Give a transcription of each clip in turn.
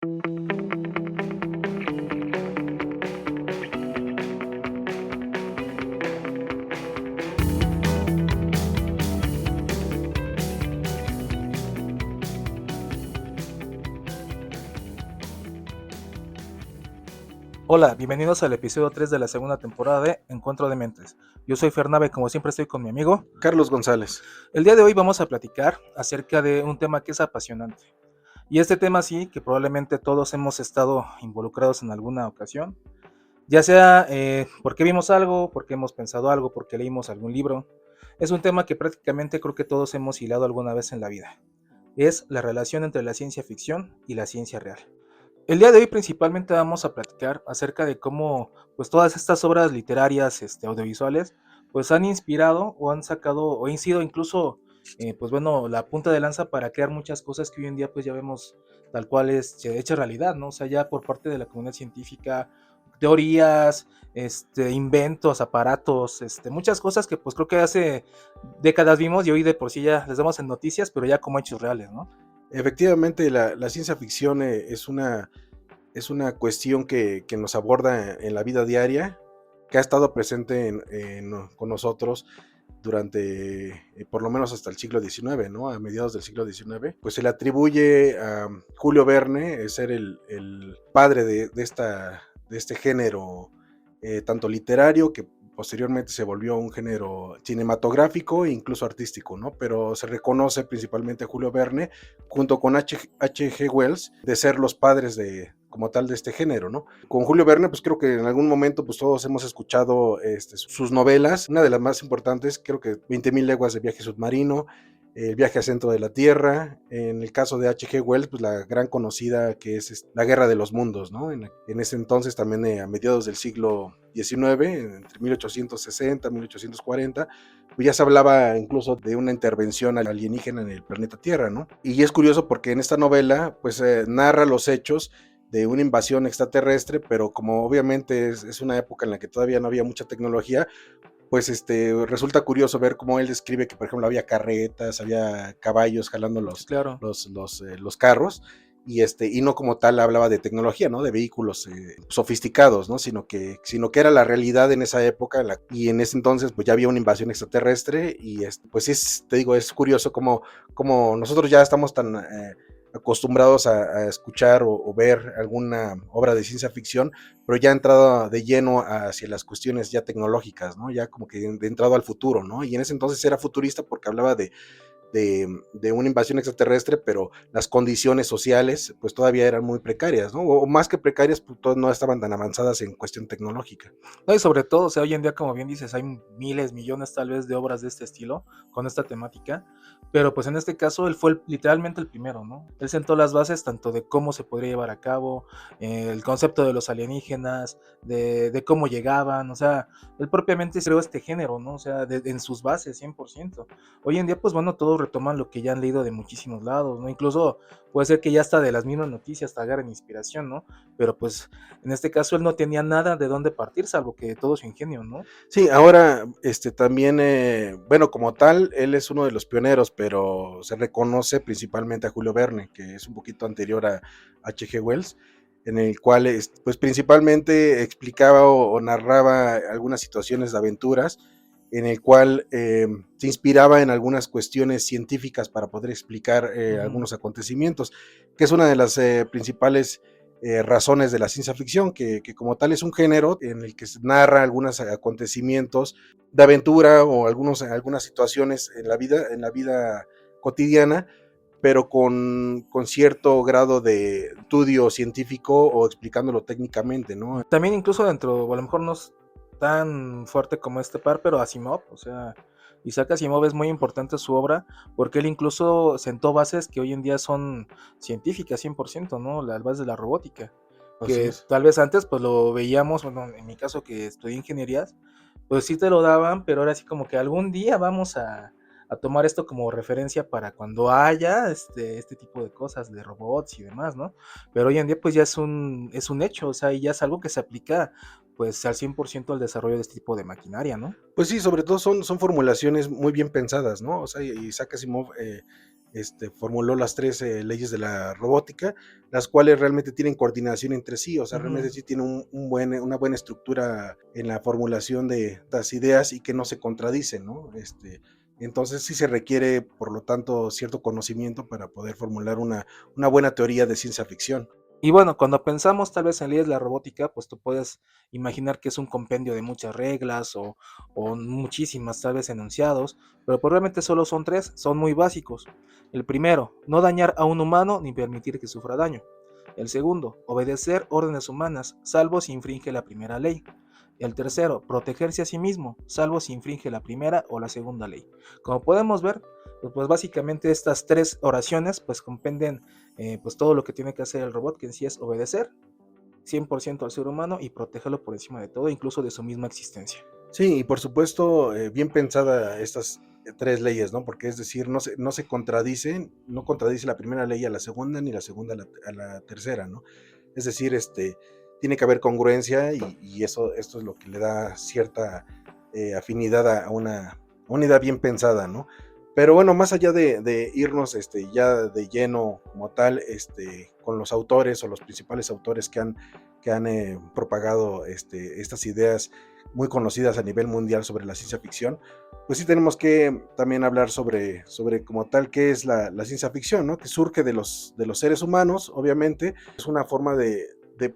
Hola, bienvenidos al episodio 3 de la segunda temporada de Encuentro de Mentes. Yo soy Fernave y como siempre estoy con mi amigo Carlos González. El día de hoy vamos a platicar acerca de un tema que es apasionante. Y este tema sí, que probablemente todos hemos estado involucrados en alguna ocasión. Ya sea porque vimos algo, porque hemos pensado algo, porque leímos algún libro. Es un tema que prácticamente creo que todos hemos hilado alguna vez en la vida. Es la relación entre la ciencia ficción y la ciencia real. El día de hoy principalmente vamos a platicar acerca de cómo pues todas estas obras literarias, audiovisuales, pues han inspirado o han sacado o han sido incluso pues bueno, la punta de lanza para crear muchas cosas que hoy en día pues ya vemos tal cual es hecha realidad, ¿no? O sea, ya por parte de la comunidad científica, teorías, inventos, aparatos, muchas cosas que pues creo que hace décadas vimos y hoy de por sí ya les damos en noticias, pero ya como hechos reales, ¿no? Efectivamente, la ciencia ficción es una cuestión que nos aborda en la vida diaria, que ha estado presente con nosotros durante por lo menos hasta el siglo XIX, ¿no? A mediados del siglo XIX. Pues se le atribuye a Julio Verne ser el padre de este género, tanto literario, que posteriormente se volvió un género cinematográfico e incluso artístico, ¿no? Pero se reconoce principalmente a Julio Verne junto con H.G. Wells de ser los padres como tal de este género, ¿no? Con Julio Verne, pues creo que en algún momento pues todos hemos escuchado sus novelas. Una de las más importantes, creo que 20.000 leguas de viaje submarino, El viaje al centro de la Tierra. En el caso de H.G. Wells, pues la gran conocida que es La Guerra de los Mundos, ¿no? En ese entonces también, a mediados del siglo XIX, entre 1860 y 1840, pues ya se hablaba incluso de una intervención alienígena en el planeta Tierra, ¿no? Y es curioso porque en esta novela pues narra los hechos de una invasión extraterrestre, pero como obviamente es una época en la que todavía no había mucha tecnología, pues resulta curioso ver cómo él describe que, por ejemplo, había carretas, había caballos jalando Sí, claro. los carros, y no como tal hablaba de tecnología, ¿no? De vehículos sofisticados, ¿no? Sino que era la realidad en esa época, y en ese entonces pues ya había una invasión extraterrestre, y pues te digo, es curioso como nosotros ya estamos tan acostumbrados a escuchar o ver alguna obra de ciencia ficción, pero ya ha entrado de lleno hacia las cuestiones ya tecnológicas, ¿no? Ya como que de entrado al futuro, ¿no? Y en ese entonces era futurista porque hablaba de una invasión extraterrestre, pero las condiciones sociales pues todavía eran muy precarias, ¿no? O más que precarias, pues no estaban tan avanzadas en cuestión tecnológica. No, y sobre todo, o sea, hoy en día, como bien dices, hay miles, millones tal vez de obras de este estilo, con esta temática, pero pues en este caso él fue literalmente el primero, ¿no? Él sentó las bases tanto de cómo se podría llevar a cabo, el concepto de los alienígenas, de cómo llegaban, o sea, él propiamente creó este género, ¿no? O sea, en sus bases, 100%. Hoy en día, pues bueno, todos retoman lo que ya han leído de muchísimos lados, ¿no? Incluso puede ser que ya hasta de las mismas noticias te agarren inspiración, ¿no? Pero pues en este caso él no tenía nada de dónde partir, salvo que todo su ingenio, ¿no? Sí, ahora también, bueno, como tal, él es uno de los pioneros, pero se reconoce principalmente a Julio Verne, que es un poquito anterior a H.G. Wells, en el cual pues principalmente explicaba o narraba algunas situaciones de aventuras, en el cual se inspiraba en algunas cuestiones científicas para poder explicar algunos acontecimientos, que es una de las principales razones de la ciencia ficción, que como tal es un género en el que se narra algunos acontecimientos de aventura o algunas situaciones en la vida cotidiana, pero con cierto grado de estudio científico o explicándolo técnicamente, ¿no? También incluso dentro, o a lo mejor no es tan fuerte como este par, pero Asimov, o sea, Isaac Asimov es muy importante su obra porque él incluso sentó bases que hoy en día son científicas 100%, ¿no? Las bases de la robótica, Así que es. tal vez antes pues lo veíamos, bueno, en mi caso que estudié ingenierías, pues sí te lo daban, pero ahora sí como que algún día vamos a a tomar esto como referencia para cuando haya este tipo de cosas, de robots y demás, ¿no? Pero hoy en día pues ya es un hecho, o sea, y ya es algo que se aplica pues al 100% al desarrollo de este tipo de maquinaria, ¿no? Pues sí, sobre todo son formulaciones muy bien pensadas, ¿no? O sea, Isaac Asimov formuló las tres leyes de la robótica, las cuales realmente tienen coordinación entre sí, o sea, Ujú. realmente sí tienen una buena estructura en la formulación de las ideas y que no se contradicen, ¿no? Entonces sí se requiere, por lo tanto, cierto conocimiento para poder formular una buena teoría de ciencia ficción. Y bueno, cuando pensamos tal vez en leyes de la robótica, pues tú puedes imaginar que es un compendio de muchas reglas o muchísimas tal vez enunciados, pero probablemente solo son tres, son muy básicos. El primero, no dañar a un humano ni permitir que sufra daño. El segundo, obedecer órdenes humanas, salvo si infringe la primera ley. El tercero, protegerse a sí mismo, salvo si infringe la primera o la segunda ley. Como podemos ver, pues básicamente estas tres oraciones pues compenden pues todo lo que tiene que hacer el robot, que en sí es obedecer 100% al ser humano y protegerlo por encima de todo, incluso de su misma existencia. Sí, y por supuesto, bien pensada estas tres leyes, ¿no? Porque es decir, no se contradicen, no contradice la primera ley a la segunda, ni la segunda a la tercera, ¿no? Es decir, tiene que haber congruencia y eso, esto es lo que le da cierta afinidad a una idea bien pensada, ¿no? Pero bueno, más allá de irnos ya de lleno como tal, con los autores o los principales autores que han propagado estas ideas muy conocidas a nivel mundial sobre la ciencia ficción, pues sí tenemos que también hablar sobre como tal qué es la ciencia ficción, ¿no? Que surge de los seres humanos, obviamente, es una forma de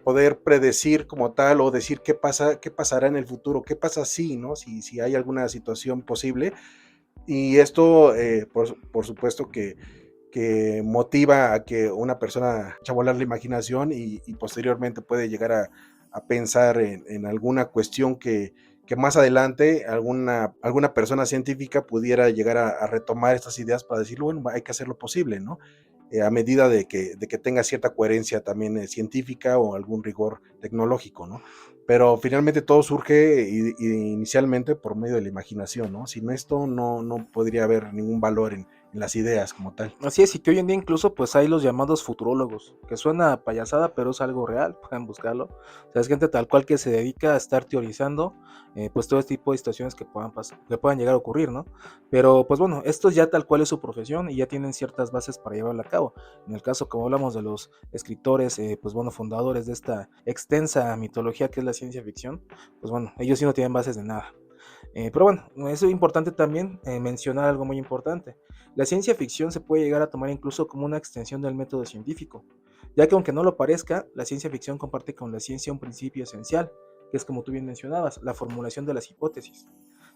poder predecir como tal o decir qué pasará en el futuro, qué pasa si, ¿no? Si hay alguna situación posible. Y esto, por supuesto que motiva a que una persona echa a volar la imaginación y posteriormente puede llegar a pensar en alguna cuestión que más adelante alguna persona científica pudiera llegar a retomar estas ideas para decir, bueno, hay que hacer lo posible, ¿no? A medida de que tenga cierta coherencia también científica o algún rigor tecnológico, ¿no? Pero finalmente todo surge inicialmente por medio de la imaginación, ¿no? Sin esto no podría haber ningún valor en las ideas como tal. Así es, y que hoy en día incluso pues hay los llamados futurólogos, que suena a payasada, pero es algo real, pueden buscarlo. O sea, es gente tal cual que se dedica a estar teorizando pues todo este tipo de situaciones que puedan pasar, que puedan llegar a ocurrir, ¿no? Pero pues bueno, esto ya tal cual es su profesión y ya tienen ciertas bases para llevarla a cabo. En el caso, como hablamos de los escritores, pues bueno, fundadores de esta extensa mitología que es la ciencia ficción, pues bueno, ellos sí no tienen bases de nada. Pero bueno, es importante también mencionar algo muy importante. La ciencia ficción se puede llegar a tomar incluso como una extensión del método científico, ya que aunque no lo parezca, la ciencia ficción comparte con la ciencia un principio esencial, que es como tú bien mencionabas, la formulación de las hipótesis.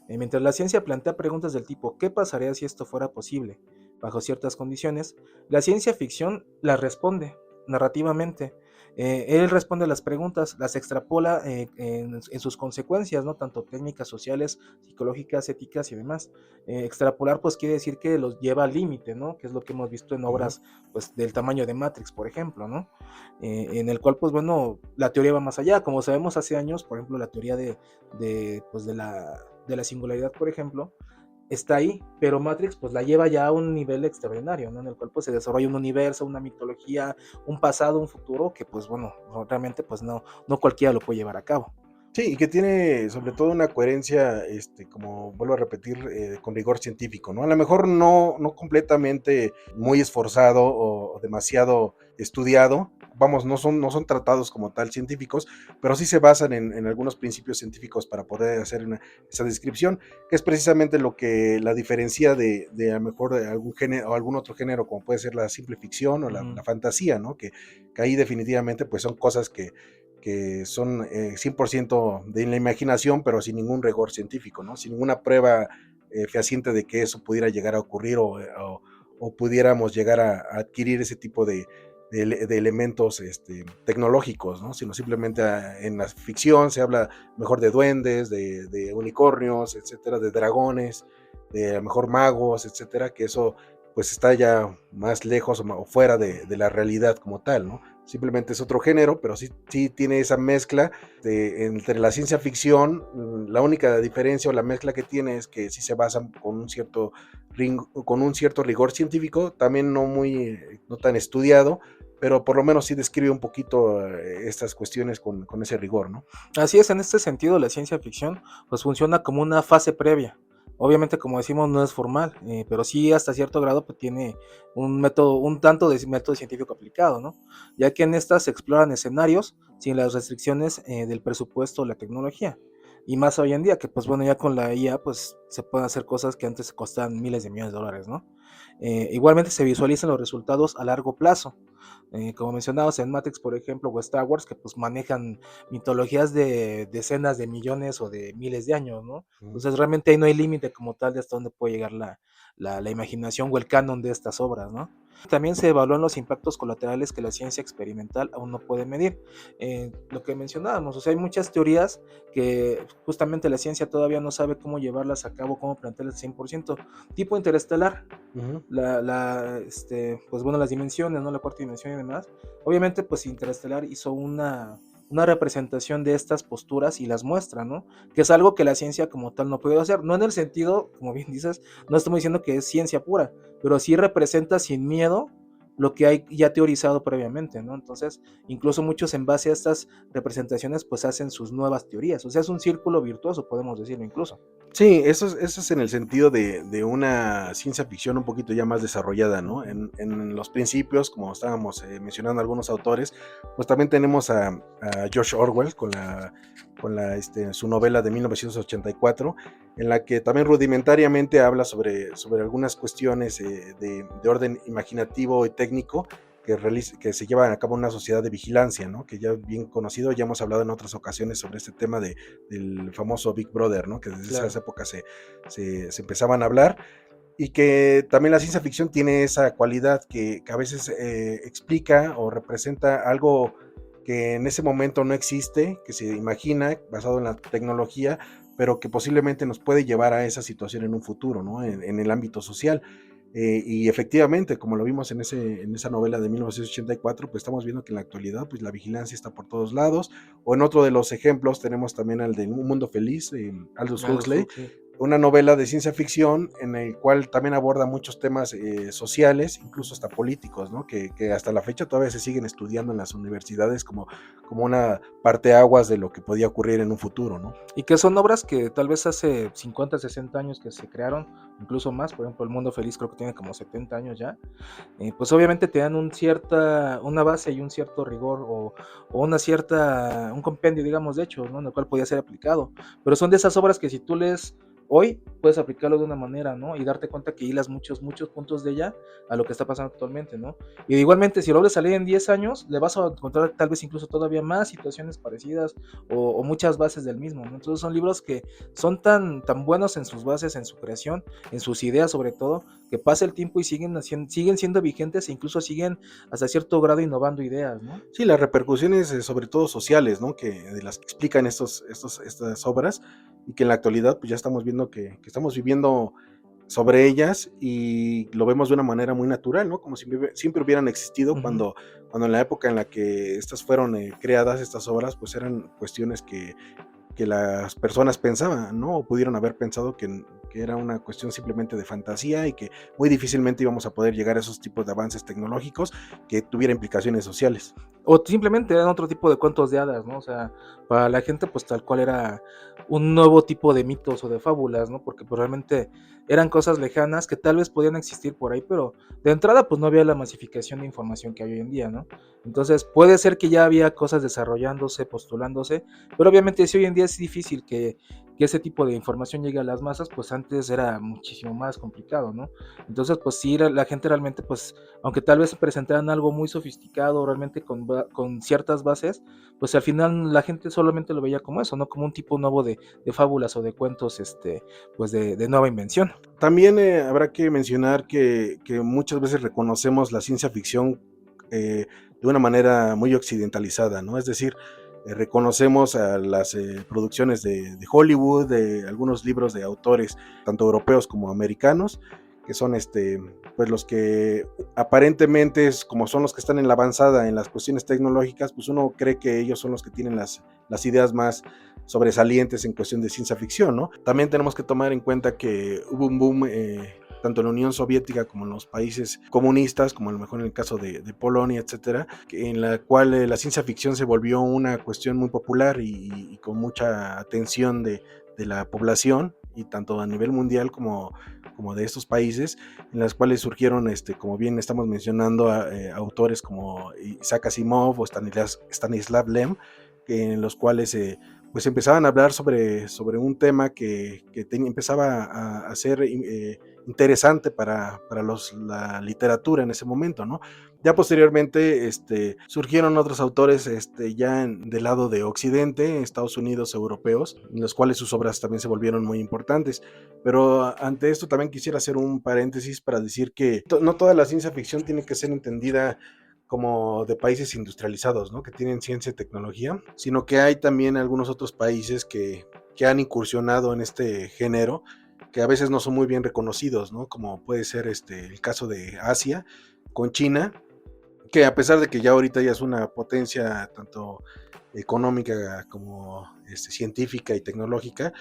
Mientras la ciencia plantea preguntas del tipo ¿qué pasaría si esto fuera posible? Bajo ciertas condiciones, la ciencia ficción las responde narrativamente. Él responde a las preguntas, las extrapola en sus consecuencias, ¿no? Tanto técnicas sociales, psicológicas, éticas y demás. Extrapolar, pues quiere decir que los lleva al límite, ¿no? Que es lo que hemos visto en Ujú. obras, pues, del tamaño de Matrix, por ejemplo, ¿no? En el cual, pues, bueno, la teoría va más allá. Como sabemos hace años, por ejemplo, la teoría pues, de la singularidad, por ejemplo, está ahí, pero Matrix pues la lleva ya a un nivel extraordinario, ¿no? En el cual pues se desarrolla un universo, una mitología, un pasado, un futuro que pues bueno, realmente pues no cualquiera lo puede llevar a cabo. Sí, y que tiene sobre todo una coherencia, como vuelvo a repetir, con rigor científico, ¿no? A lo mejor no completamente muy esforzado o demasiado estudiado, vamos, no son tratados como tal científicos, pero sí se basan en algunos principios científicos para poder hacer esa descripción, que es precisamente lo que la diferencia de a lo mejor de algún género o algún otro género, como puede ser la simple ficción o Ujú. la fantasía, ¿no? Que ahí definitivamente pues son cosas que son 100% de la imaginación, pero sin ningún rigor científico, ¿no? Sin ninguna prueba fehaciente de que eso pudiera llegar a ocurrir o pudiéramos llegar a adquirir ese tipo de elementos tecnológicos, ¿no? Sino simplemente en la ficción se habla mejor de duendes, de unicornios, etcétera, de dragones, de a lo mejor magos, etcétera, que eso pues está ya más lejos o fuera de la realidad como tal, ¿no? simplemente es otro género, pero sí tiene esa mezcla entre la ciencia ficción. La única diferencia o la mezcla que tiene es que sí se basa con un cierto rigor científico, también no tan estudiado, pero por lo menos sí describe un poquito estas cuestiones con ese rigor, ¿no? Así es, en este sentido la ciencia ficción pues funciona como una fase previa. Obviamente, como decimos, no es formal, pero sí hasta cierto grado pues, tiene un método, un tanto de método científico aplicado, ¿no? Ya que en estas se exploran escenarios sin las restricciones del presupuesto o la tecnología. Y más hoy en día, que pues bueno, ya con la IA pues se pueden hacer cosas que antes costaban miles de millones de dólares, ¿no? Igualmente se visualizan los resultados a largo plazo. Como mencionabas en Matrix, por ejemplo, o Star Wars, que pues manejan mitologías de decenas de millones o de miles de años, ¿no? Entonces realmente ahí no hay límite como tal de hasta dónde puede llegar la imaginación o el canon de estas obras, ¿no? También se evalúan los impactos colaterales que la ciencia experimental aún no puede medir. Lo que mencionábamos, o sea, hay muchas teorías que justamente la ciencia todavía no sabe cómo llevarlas a cabo, cómo plantearlas al 100%, tipo interestelar, Uh-huh. pues bueno, las dimensiones, ¿no? La cuarta dimensión y demás. Obviamente, pues Interestelar hizo una representación de estas posturas y las muestra, ¿no? Que es algo que la ciencia como tal no puede hacer, no en el sentido, como bien dices, no estamos diciendo que es ciencia pura, pero sí representa sin miedo lo que hay ya teorizado previamente, ¿no? Entonces, incluso muchos en base a estas representaciones, pues hacen sus nuevas teorías, o sea, es un círculo virtuoso, podemos decirlo incluso. Sí, eso es en el sentido de una ciencia ficción un poquito ya más desarrollada, ¿no? En los principios, como estábamos mencionando algunos autores, pues también tenemos a George Orwell su novela de 1984, en la que también rudimentariamente habla sobre algunas cuestiones de orden imaginativo y técnico que se llevan a cabo en una sociedad de vigilancia, ¿no? Que ya es bien conocido, ya hemos hablado en otras ocasiones sobre este tema del famoso Big Brother, ¿no? Que desde Claro. esa época se empezaban a hablar, y que también la ciencia ficción tiene esa cualidad que a veces explica o representa algo que en ese momento no existe, que se imagina basado en la tecnología, pero que posiblemente nos puede llevar a esa situación en un futuro, ¿no? En el ámbito social. Y efectivamente, como lo vimos en esa novela de 1984, pues estamos viendo que en la actualidad pues la vigilancia está por todos lados. O en otro de los ejemplos tenemos también al de Un Mundo Feliz, Aldous Aldous Huxley, Huxley. una novela de ciencia ficción en el cual también aborda muchos temas sociales, incluso hasta políticos, ¿no? Que hasta la fecha todavía se siguen estudiando en las universidades como una parteaguas de lo que podía ocurrir en un futuro, ¿no? Y que son obras que tal vez hace 50, 60 años que se crearon, incluso más, por ejemplo, El Mundo Feliz creo que tiene como 70 años ya, pues obviamente te dan una base y un cierto rigor o un compendio, digamos, de hechos, ¿no? En el cual podía ser aplicado, pero son de esas obras que si tú lees hoy, puedes aplicarlo de una manera, ¿no? Y darte cuenta que hilas muchos puntos de ella a lo que está pasando actualmente, ¿no? Y igualmente, si lo vuelves a leer en 10 años, le vas a encontrar tal vez incluso todavía más situaciones parecidas o muchas bases del mismo, ¿no? Entonces son libros que son tan buenos en sus bases, en su creación, en sus ideas sobre todo, que pasa el tiempo y siguen siendo vigentes e incluso siguen hasta cierto grado innovando ideas, ¿no? Sí, las repercusiones, sobre todo sociales, ¿no? De las que explican estas obras, y que en la actualidad pues ya estamos viendo que estamos viviendo sobre ellas, y lo vemos de una manera muy natural, ¿no? Como si siempre hubieran existido, Uh-huh. cuando en la época en la que estas fueron creadas, estas obras, pues eran cuestiones que las personas pensaban, ¿no? O pudieron haber pensado que era una cuestión simplemente de fantasía, y que muy difícilmente íbamos a poder llegar a esos tipos de avances tecnológicos que tuviera implicaciones sociales. O simplemente eran otro tipo de cuentos de hadas, ¿no? O sea, para la gente, pues tal cual era un nuevo tipo de mitos o de fábulas, ¿no? Porque pues, realmente eran cosas lejanas que tal vez podían existir por ahí, pero de entrada, pues no había la masificación de información que hay hoy en día, ¿no? Entonces, puede ser que ya había cosas desarrollándose, postulándose, pero obviamente si hoy en día es difícil que ese tipo de información llegue a las masas, pues antes era muchísimo más complicado, ¿no? Entonces, pues sí, la gente realmente, pues aunque tal vez presentaran algo muy sofisticado, realmente con ciertas bases, pues al final la gente solamente lo veía como eso, ¿no? Como un tipo nuevo de fábulas o de cuentos, pues de nueva invención. También habrá que mencionar que muchas veces reconocemos la ciencia ficción de una manera muy occidentalizada, ¿no? Es decir, reconocemos a las producciones de Hollywood, de algunos libros de autores, tanto europeos como americanos, que son pues los que aparentemente como son los que están en la avanzada en las cuestiones tecnológicas, pues uno cree que ellos son los que tienen las ideas más sobresalientes en cuestión de ciencia ficción, ¿no? También tenemos que tomar en cuenta que hubo un boom tanto en la Unión Soviética como en los países comunistas, como a lo mejor en el caso de Polonia, etcétera, en la cual la ciencia ficción se volvió una cuestión muy popular y con mucha atención de la población, y tanto a nivel mundial como de estos países, en las cuales surgieron, como bien estamos mencionando, autores como Isaac Asimov o Stanislav Lem, en los cuales pues empezaban a hablar sobre un tema que empezaba a ser interesante para la literatura en ese momento, ¿no? Ya posteriormente surgieron otros autores ya del lado de Occidente, Estados Unidos, europeos, en los cuales sus obras también se volvieron muy importantes. Pero ante esto también quisiera hacer un paréntesis para decir que no toda la ciencia ficción tiene que ser entendida como de países industrializados, ¿no? Que tienen ciencia y tecnología, sino que hay también algunos otros países que han incursionado en este género, que a veces no son muy bien reconocidos, ¿no? Como puede ser el caso de Asia con China, que a pesar de que ya ahorita ya es una potencia tanto económica como científica y tecnológica,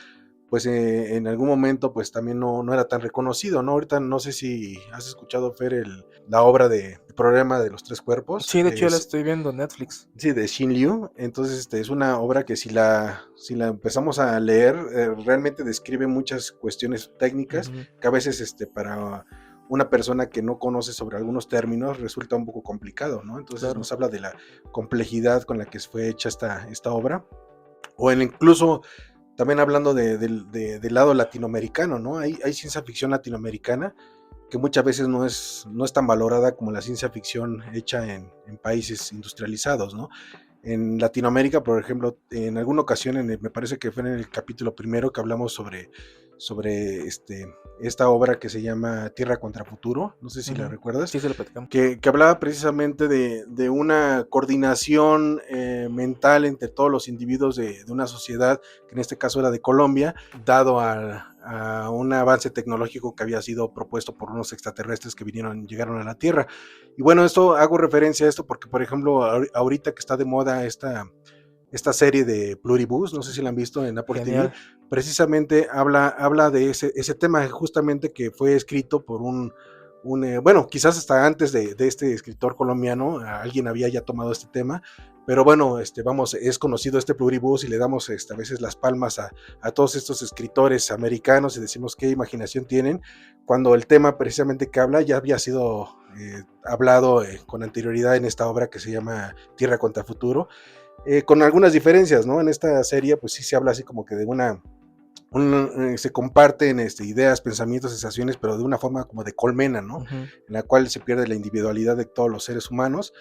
pues en algún momento pues también no era tan reconocido, ¿no? Ahorita no sé si has escuchado, Fer, la obra de El problema de los tres cuerpos. Sí, de hecho ya la estoy viendo en Netflix. Sí, de Xin Liu. Entonces es una obra que si la empezamos a leer, realmente describe muchas cuestiones técnicas que a veces para una persona que no conoce sobre algunos términos resulta un poco complicado, ¿no? Entonces claro, nos habla de la complejidad con la que fue hecha esta obra, o incluso también hablando del lado latinoamericano, ¿no? Hay ciencia ficción latinoamericana que muchas veces no es tan valorada como la ciencia ficción hecha en países industrializados, ¿no? En Latinoamérica, por ejemplo, en alguna ocasión, me parece que fue en el capítulo primero que hablamos sobre esta obra que se llama Tierra contra Futuro, no sé si la recuerdas, sí, se la platicamos, que hablaba precisamente de una coordinación mental entre todos los individuos de una sociedad, que en este caso era de Colombia, dado a un avance tecnológico que había sido propuesto por unos extraterrestres que llegaron a la Tierra. Y bueno, hago referencia a esto porque, por ejemplo, ahorita que está de moda esta serie de Pluribus, no sé si la han visto en Apple TV, precisamente habla de ese tema, justamente, que fue escrito por bueno, quizás hasta antes de este escritor colombiano, alguien había ya tomado este tema, pero bueno, es conocido este Pluribus y le damos a veces las palmas a todos estos escritores americanos y decimos qué imaginación tienen, cuando el tema precisamente que habla ya había sido hablado con anterioridad en esta obra que se llama Tierra contra Futuro, con algunas diferencias, ¿no? En esta serie pues sí se habla así como que de se comparten ideas, pensamientos, sensaciones, pero de una forma como de colmena, ¿no? En la cual se pierde la individualidad de todos los seres humanos.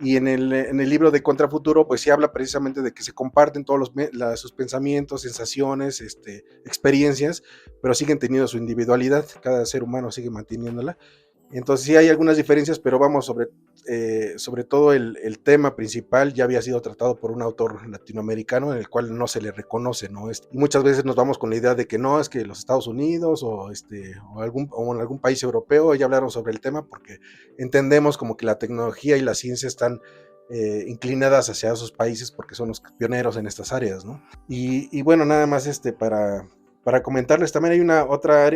Y en el libro de Contrafuturo, pues sí habla precisamente de que se comparten todos sus pensamientos, sensaciones, experiencias, pero siguen teniendo su individualidad, cada ser humano sigue manteniéndola. Entonces sí hay algunas diferencias, pero vamos, sobre todo el tema principal ya había sido tratado por un autor latinoamericano en el cual no se le reconoce, ¿no? Muchas veces nos vamos con la idea de que no, es que los Estados Unidos o en algún país europeo ya hablaron sobre el tema porque entendemos como que la tecnología y la ciencia están inclinadas hacia esos países porque son los pioneros en estas áreas, ¿no? Y bueno, nada más para comentarles, también hay otra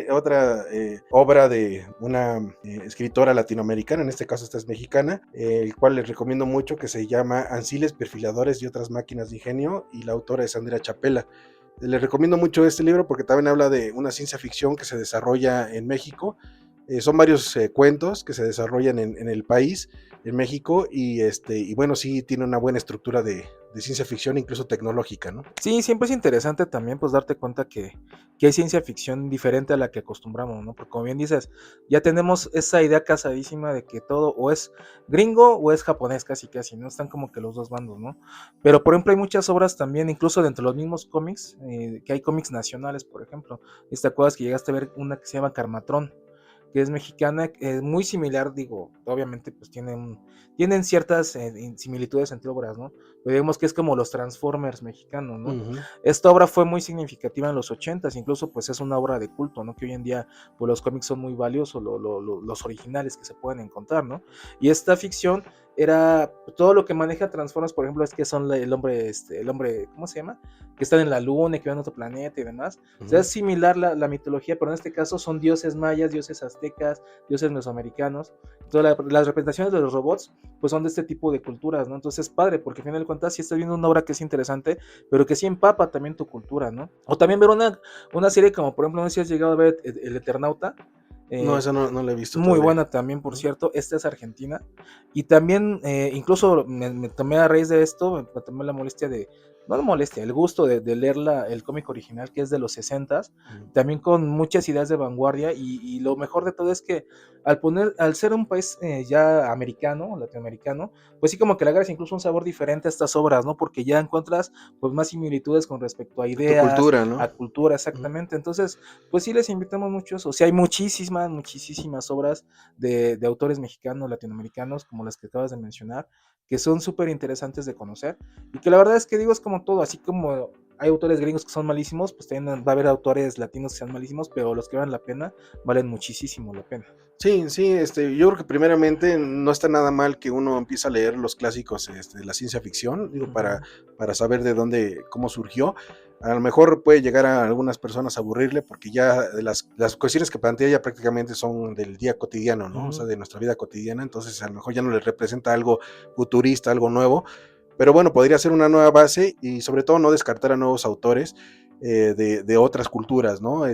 obra de una escritora latinoamericana, en este caso esta es mexicana, el cual les recomiendo mucho, que se llama Anciles, Perfiladores y otras máquinas de ingenio, y la autora es Andrea Chapela. Les recomiendo mucho este libro porque también habla de una ciencia ficción que se desarrolla en México. Son varios cuentos que se desarrollan en el país, en México, y bueno, sí tiene una buena estructura de ciencia ficción, incluso tecnológica, ¿no? Sí, siempre es interesante también pues darte cuenta que hay ciencia ficción diferente a la que acostumbramos, ¿no? Porque como bien dices, ya tenemos esa idea casadísima de que todo o es gringo o es japonés, casi, ¿no? Están como que los dos bandos, ¿no? Pero por ejemplo hay muchas obras también, incluso dentro de los mismos cómics, que hay cómics nacionales, por ejemplo. ¿Te acuerdas que llegaste a ver una que se llama Carmatrón? que es mexicana, muy similar, digo, obviamente pues tienen ciertas similitudes entre obras, ¿no? Pero digamos que es como los Transformers mexicanos, ¿no? Ujú. Esta obra fue muy significativa en los 80s, incluso pues es una obra de culto, ¿no? Que hoy en día pues los cómics son muy valiosos, los originales que se pueden encontrar, ¿no? Y esta ficción era todo lo que maneja Transformers, por ejemplo, es que son el hombre, ¿cómo se llama? Que están en la luna y que van a otro planeta y demás. O sea, Ujú. es similar la mitología, pero en este caso son dioses mayas, dioses aztecas, dioses mesoamericanos. Entonces, las representaciones de los robots, pues son de este tipo de culturas, ¿no? Entonces es padre, porque al final de cuentas sí estás viendo una obra que es interesante, pero que sí empapa también tu cultura, ¿no? O también ver una serie como, por ejemplo, no sé si has llegado a ver El Eternauta. No, eh, esa no la he visto Muy todavía. buena también, por Ujú. cierto. Esta es argentina. Y también, incluso me tomé a raíz de esto, me tomé la molestia no la molestia, el gusto de leer el cómic original, que es de los 60s, Ujú. también con muchas ideas de vanguardia. Y lo mejor de todo es que al ser un país ya americano, latinoamericano, pues sí como que le agarras incluso un sabor diferente a estas obras, ¿no? Porque ya encuentras pues más similitudes con respecto a Tu ideas, cultura, ¿no? a cultura, Ujú. exactamente. Entonces, pues sí les invitamos mucho eso. O sea, hay muchísimas obras de autores mexicanos, latinoamericanos, como las que acabas de mencionar, que son súper interesantes de conocer, y que la verdad es que digo, es como todo, así como hay autores gringos que son malísimos, pues también va a haber autores latinos que sean malísimos, pero los que valen la pena, valen muchísimo la pena. Sí, sí, yo creo que primeramente no está nada mal que uno empiece a leer los clásicos, de la ciencia ficción, digo, Ujú. para saber de dónde, cómo surgió. A lo mejor puede llegar a algunas personas a aburrirle porque ya las cuestiones que plantea ya prácticamente son del día cotidiano, ¿no? O sea, Ujú. de nuestra vida cotidiana, entonces a lo mejor ya no les representa algo futurista, algo nuevo, pero bueno, podría ser una nueva base y sobre todo no descartar a nuevos autores de otras culturas, ¿no?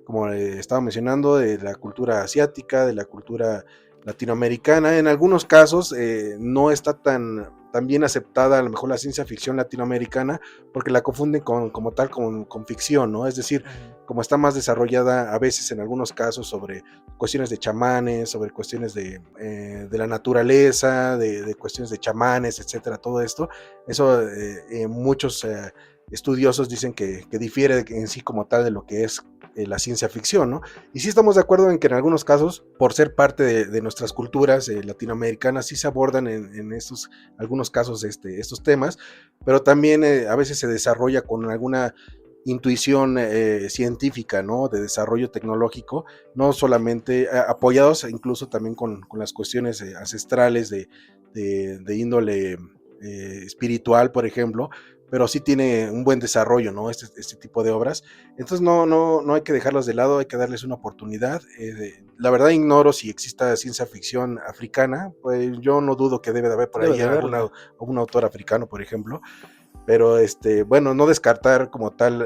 Como estaba mencionando, de la cultura asiática, de la cultura latinoamericana. En algunos casos no está tan bien aceptada a lo mejor la ciencia ficción latinoamericana porque la confunden como tal con ficción, ¿no? Es decir, Ujú. como está más desarrollada a veces en algunos casos sobre cuestiones de chamanes, sobre cuestiones de la naturaleza, de cuestiones de chamanes, etcétera, todo esto, eso muchos estudiosos dicen que difiere en sí como tal de lo que es la ciencia ficción, ¿no? Y sí estamos de acuerdo en que en algunos casos, por ser parte de nuestras culturas latinoamericanas, sí se abordan en estos, algunos casos estos temas, pero también a veces se desarrolla con alguna intuición científica, ¿no? De desarrollo tecnológico, no solamente apoyados incluso también con las cuestiones ancestrales de índole espiritual, por ejemplo, pero sí tiene un buen desarrollo, ¿no? Este tipo de obras. Entonces no hay que dejarlas de lado, hay que darles una oportunidad. La verdad ignoro si exista ciencia ficción africana, pues yo no dudo que debe de haber por Debe ahí de haberla. algún autor africano, por ejemplo, pero bueno, no descartar como tal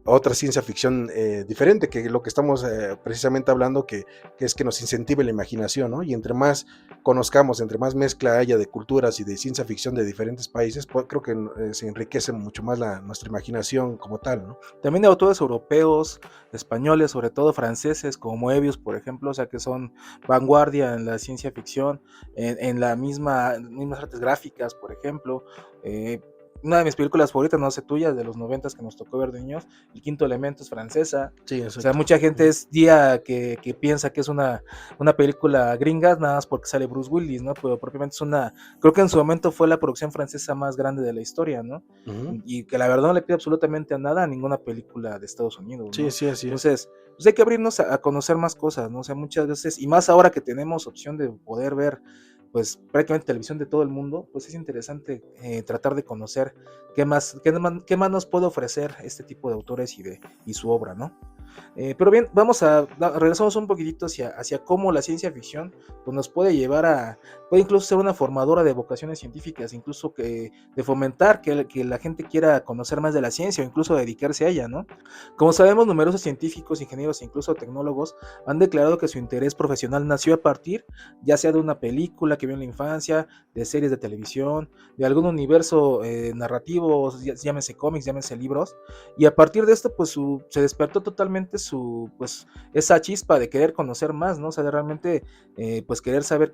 otra ciencia ficción diferente, que lo que estamos precisamente hablando, que es que nos incentive la imaginación, ¿no? Y entre más conozcamos, entre más mezcla haya de culturas y de ciencia ficción de diferentes países, pues creo que se enriquece mucho más nuestra imaginación como tal, ¿no? También de autores europeos, españoles, sobre todo franceses, como Moebius, por ejemplo, o sea, que son vanguardia en la ciencia ficción, en mismas artes gráficas, por ejemplo. Eh, una de mis películas favoritas, no sé tuyas, de los 90 que nos tocó ver de niños, El Quinto Elemento es francesa. Sí, O sea, exacto. mucha gente Ujú. es día que piensa que es una película gringa, nada más porque sale Bruce Willis, ¿no? Pero propiamente creo que en su momento fue la producción francesa más grande de la historia, ¿no? Ujú. Y que la verdad no le pide absolutamente a nada a ninguna película de Estados Unidos, Sí, ¿no? sí, así es. Entonces, pues hay que abrirnos a conocer más cosas, ¿no? O sea, muchas veces, y más ahora que tenemos opción de poder ver, pues prácticamente televisión de todo el mundo, pues es interesante tratar de conocer qué más nos puede ofrecer este tipo de autores y su obra, ¿no? Pero bien, regresamos un poquitito hacia cómo la ciencia ficción pues, nos puede llevar puede incluso ser una formadora de vocaciones científicas, incluso de fomentar que la gente quiera conocer más de la ciencia o incluso dedicarse a ella, ¿no? Como sabemos, numerosos científicos, ingenieros e incluso tecnólogos han declarado que su interés profesional nació a partir ya sea de una película que vio en la infancia, de series de televisión, de algún universo narrativo, llámese cómics, llámese libros, y a partir de esto, pues se despertó totalmente pues, esa chispa de querer conocer más, ¿no? O sea, de realmente, pues querer saber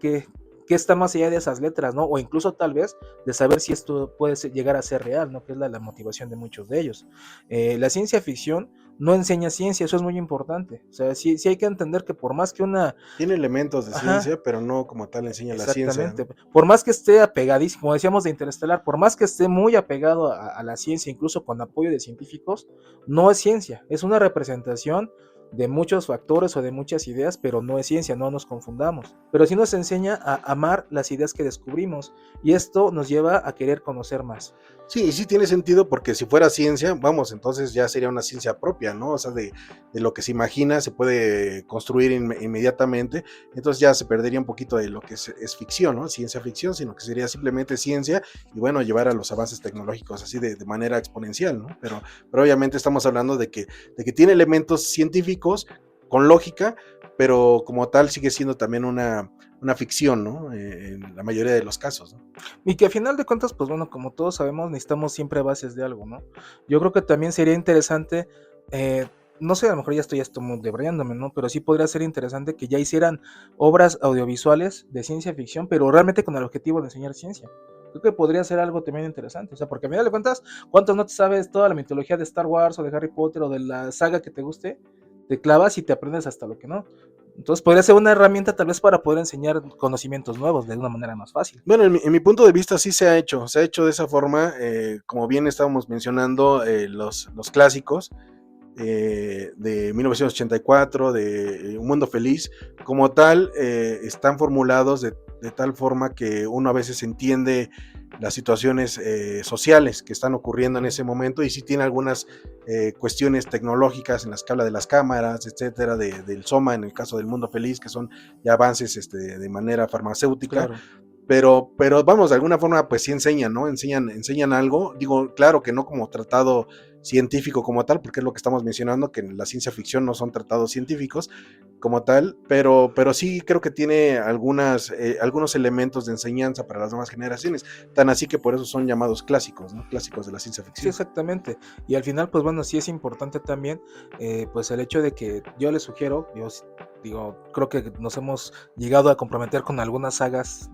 qué está más allá de esas letras, ¿no? O incluso tal vez de saber si esto puede llegar a ser real, ¿no? Que es la motivación de muchos de ellos. La ciencia ficción no enseña ciencia, eso es muy importante. O sea, sí, sí hay que entender que por más que una... Tiene elementos de Ajá, ciencia, pero no como tal enseña la ciencia, exactamente. ¿no? Por más que esté apegadísimo, como decíamos de Interestelar, por más que esté muy apegado a la ciencia, incluso con apoyo de científicos, no es ciencia, es una representación de muchos factores o de muchas ideas, pero no es ciencia, no nos confundamos. Pero sí nos enseña a amar las ideas que descubrimos y esto nos lleva a querer conocer más. Sí, sí tiene sentido porque si fuera ciencia, vamos, entonces ya sería una ciencia propia, ¿no? O sea, de lo que se imagina se puede construir inmediatamente, entonces ya se perdería un poquito de lo que es ficción, ¿no? Ciencia ficción, sino que sería simplemente ciencia y bueno, llevar a los avances tecnológicos así de manera exponencial, ¿no? Pero obviamente estamos hablando de que tiene elementos científicos con lógica, pero como tal sigue siendo también una ficción, ¿no? En la mayoría de los casos, ¿no? Y que a final de cuentas, pues bueno, como todos sabemos, necesitamos siempre bases de algo, ¿no? Yo creo que también sería interesante, no sé, a lo mejor ya estoy debrayándome, ¿no? Pero sí podría ser interesante que ya hicieran obras audiovisuales de ciencia ficción, pero realmente con el objetivo de enseñar ciencia. Creo que podría ser algo también interesante, o sea, porque a final de cuentas, ¿cuántos no te sabes toda la mitología de Star Wars o de Harry Potter o de la saga que te guste? Te clavas y te aprendes hasta lo que no. Entonces podría ser una herramienta tal vez para poder enseñar conocimientos nuevos de una manera más fácil. Bueno, en mi punto de vista sí se ha hecho de esa forma, como bien estábamos mencionando, los clásicos de 1984, de Un Mundo Feliz, como tal, están formulados de tal forma que uno a veces entiende las situaciones sociales que están ocurriendo en ese momento y sí tiene algunas cuestiones tecnológicas en la escala de las cámaras, etcétera, del Soma en el caso del Mundo Feliz, que son ya avances de manera farmacéutica, Claro. pero vamos, de alguna forma, pues sí enseñan, ¿no? Enseñan algo. Digo, claro que no como tratado científico como tal, porque es lo que estamos mencionando, que en la ciencia ficción no son tratados científicos como tal, pero sí creo que tiene algunos elementos de enseñanza para las nuevas generaciones, tan así que por eso son llamados clásicos, ¿no? Clásicos de la ciencia Sí, ficción. exactamente. Y al final, pues bueno, sí es importante también, pues el hecho de que yo les sugiero, digo, creo que nos hemos llegado a comprometer con algunas sagas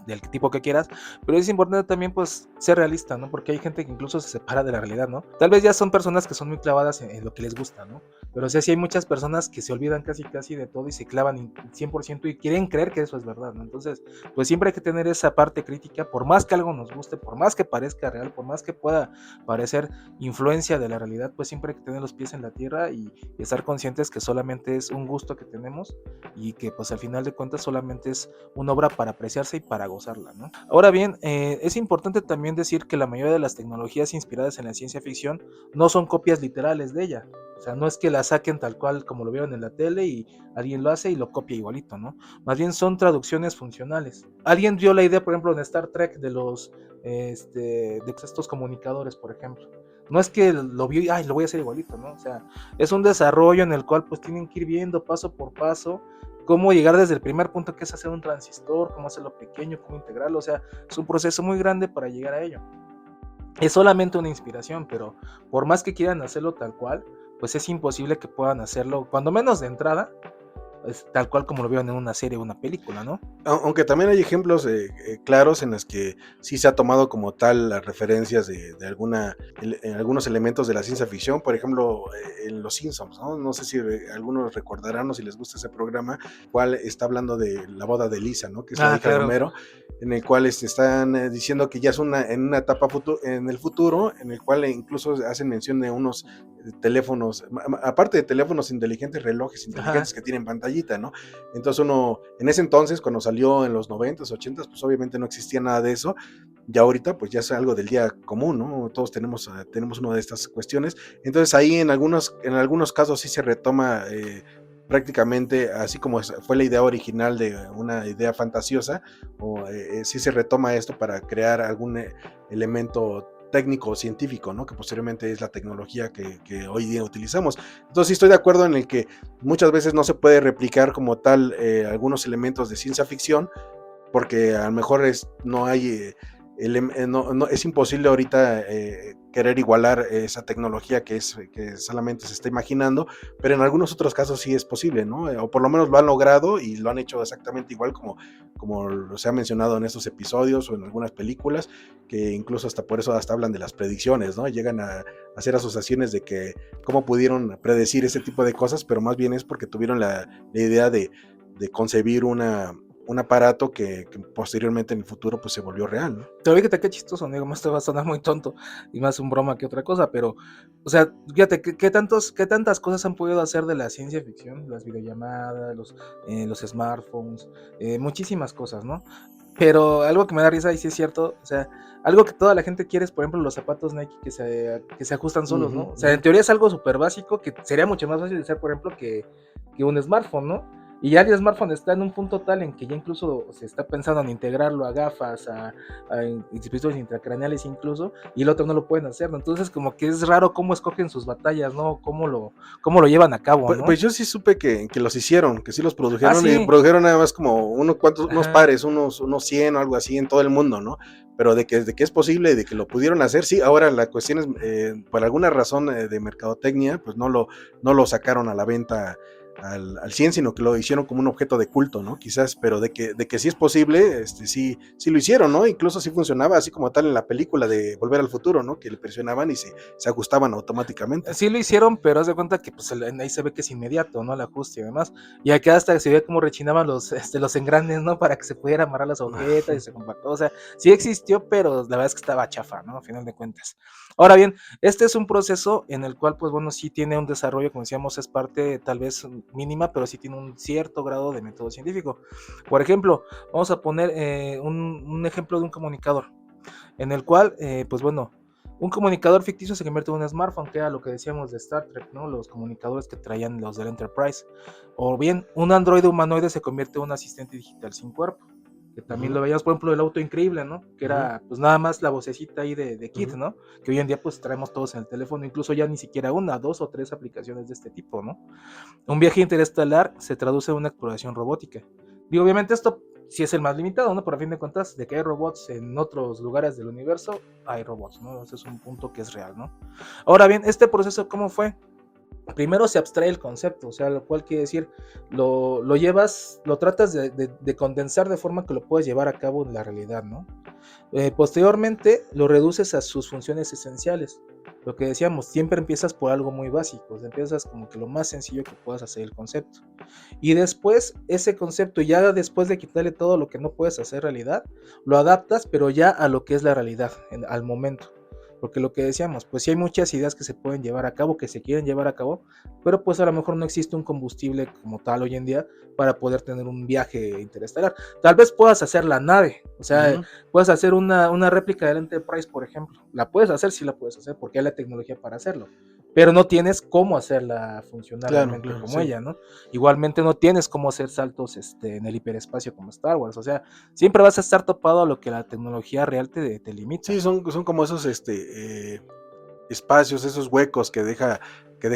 del tipo que quieras, pero es importante también, pues, ser realista, ¿no? Porque hay gente que incluso se separa de la realidad, ¿no? Tal vez ya son personas que son muy clavadas en lo que les gusta, ¿no? Pero o sea, sí hay muchas personas que se olvidan casi de todo y se clavan 100% y quieren creer que eso es verdad, ¿no? Entonces, pues siempre hay que tener esa parte crítica, por más que algo nos guste, por más que parezca real, por más que pueda parecer influencia de la realidad, pues siempre hay que tener los pies en la tierra y estar conscientes que solamente es un gusto que tenemos y que pues al final de cuentas solamente es una obra para apreciarse y para gozarla, ¿no? Ahora bien, es importante también decir que la mayoría de las tecnologías inspiradas en la ciencia ficción no son copias literales de ella. O sea, no es que la saquen tal cual como lo vieron en la tele y alguien lo hace y lo copia igualito, ¿no? Más bien son traducciones funcionales. Alguien dio la idea, por ejemplo, en Star Trek de de estos comunicadores, por ejemplo. No es que lo vio y ay, lo voy a hacer igualito, ¿no? O sea, es un desarrollo en el cual pues tienen que ir viendo paso por paso cómo llegar desde el primer punto que es hacer un transistor, cómo hacerlo pequeño, cómo integrarlo, o sea, es un proceso muy grande para llegar a ello. Es solamente una inspiración, pero por más que quieran hacerlo tal cual, pues es imposible que puedan hacerlo, cuando menos de entrada, es tal cual como lo vieron en una serie o una película, ¿no? Aunque también hay ejemplos claros en los que sí se ha tomado como tal las referencias de algunos elementos de la ciencia ficción, por ejemplo, en Los Simpsons, ¿no? No sé si algunos recordarán o si les gusta ese programa, cual está hablando de la boda de Lisa, ¿no? Que es la Ah, hija de claro. Homero, en el cual están diciendo que ya es en una etapa en el futuro, en el cual incluso hacen mención de unos teléfonos, aparte de teléfonos inteligentes, relojes inteligentes Ajá. que tienen pantallita, ¿no? Entonces uno, en ese entonces, cuando salió en los 90s, 80s, pues obviamente no existía nada de eso. Ya ahorita, pues ya es algo del día común, ¿no? Todos tenemos una de estas cuestiones. Entonces ahí en algunos casos sí se retoma prácticamente, así como fue la idea original de una idea fantasiosa, o sí se retoma esto para crear algún elemento técnico o científico, ¿no? Que posteriormente es la tecnología que hoy día utilizamos. Entonces sí estoy de acuerdo en el que muchas veces no se puede replicar como tal algunos elementos de ciencia ficción, porque a lo mejor no hay, no, es imposible ahorita querer igualar esa tecnología que solamente se está imaginando, pero en algunos otros casos sí es posible, ¿no? O por lo menos lo han logrado y lo han hecho exactamente igual como se ha mencionado en estos episodios o en algunas películas, que incluso hasta por eso hasta hablan de las predicciones, ¿no? Llegan a hacer asociaciones de que cómo pudieron predecir ese tipo de cosas, pero más bien es porque tuvieron la idea de concebir un aparato que posteriormente en el futuro pues se volvió real, ¿no? Pero fíjate qué chistoso, digo, esto va a sonar muy tonto y más un broma que otra cosa, pero, o sea, fíjate, ¿qué tantas cosas han podido hacer de la ciencia ficción? Las videollamadas, los smartphones, muchísimas cosas, ¿no? Pero algo que me da risa y sí es cierto, o sea, algo que toda la gente quiere es, por ejemplo, los zapatos Nike que se ajustan solos, ¿no? O sea, en teoría es algo súper básico que sería mucho más fácil de hacer, por ejemplo, que un smartphone, ¿no? Y ya el smartphone está en un punto tal en que ya incluso se está pensando en integrarlo a gafas, a dispositivos intracraneales incluso, y el otro no lo pueden hacer, ¿no? Entonces como que es raro cómo escogen sus batallas, ¿no? Cómo lo llevan a cabo, ¿no? Pues yo sí supe que los hicieron, que sí los produjeron, ¿sí? Y produjeron nada más como unos pares, unos 100 o algo así en todo el mundo, ¿no? Pero de que es posible, de que lo pudieron hacer, sí. Ahora la cuestión es, por alguna razón de mercadotecnia, pues no lo sacaron a la venta al 100, sino que lo hicieron como un objeto de culto, ¿no? Quizás, pero de que sí es posible, sí lo hicieron, ¿no? Incluso sí funcionaba, así como tal en la película de Volver al Futuro, ¿no? Que le presionaban y se ajustaban automáticamente. Sí lo hicieron, pero haz de cuenta que pues ahí se ve que es inmediato, ¿no? El ajuste y demás. Y acá hasta se ve como rechinaban los engranes, ¿no? Para que se pudiera amarrar las agujetas y se compactó. O sea, sí existió, pero la verdad es que estaba chafa, ¿no? A final de cuentas. Ahora bien, este es un proceso en el cual, pues bueno, sí tiene un desarrollo, como decíamos, es parte tal vez mínima, pero sí tiene un cierto grado de método científico. Por ejemplo, vamos a poner un ejemplo de un comunicador, en el cual, pues bueno, un comunicador ficticio se convierte en un smartphone, que era lo que decíamos de Star Trek, ¿no? Los comunicadores que traían los del Enterprise. O bien, un androide humanoide se convierte en un asistente digital sin cuerpo, que también lo veíamos, por ejemplo, el auto increíble, ¿no? Que era pues nada más la vocecita ahí de Kit, ¿no? Que hoy en día pues traemos todos en el teléfono, incluso ya ni siquiera una, 2 o 3 aplicaciones de este tipo, ¿no? Un viaje interestelar se traduce en una exploración robótica. Digo, obviamente esto sí es el más limitado, ¿no? Por a fin de cuentas, de que hay robots en otros lugares del universo, hay robots, ¿no? Ese es un punto que es real, ¿no? Ahora bien, este proceso, ¿cómo fue? Primero se abstrae el concepto, o sea, lo cual quiere decir, lo llevas, lo tratas de condensar de forma que lo puedas llevar a cabo en la realidad, ¿no? Posteriormente lo reduces a sus funciones esenciales. Lo que decíamos, siempre empiezas por algo muy básico, empiezas como que lo más sencillo que puedas hacer el concepto. Y después, ese concepto, ya después de quitarle todo lo que no puedes hacer realidad, lo adaptas, pero ya a lo que es la realidad, al momento. Porque lo que decíamos, pues sí hay muchas ideas que se pueden llevar a cabo, que se quieren llevar a cabo, pero pues a lo mejor no existe un combustible como tal hoy en día para poder tener un viaje interestelar. Tal vez puedas hacer la nave, o sea, puedes hacer una réplica del Enterprise, por ejemplo. La puedes hacer, sí la puedes hacer, porque hay la tecnología para hacerlo, pero no tienes cómo hacerla funcionar realmente como ella, ¿no? Igualmente no tienes cómo hacer saltos en el hiperespacio como Star Wars, o sea, siempre vas a estar topado a lo que la tecnología real te limita. Sí, son como esos espacios, esos huecos que deja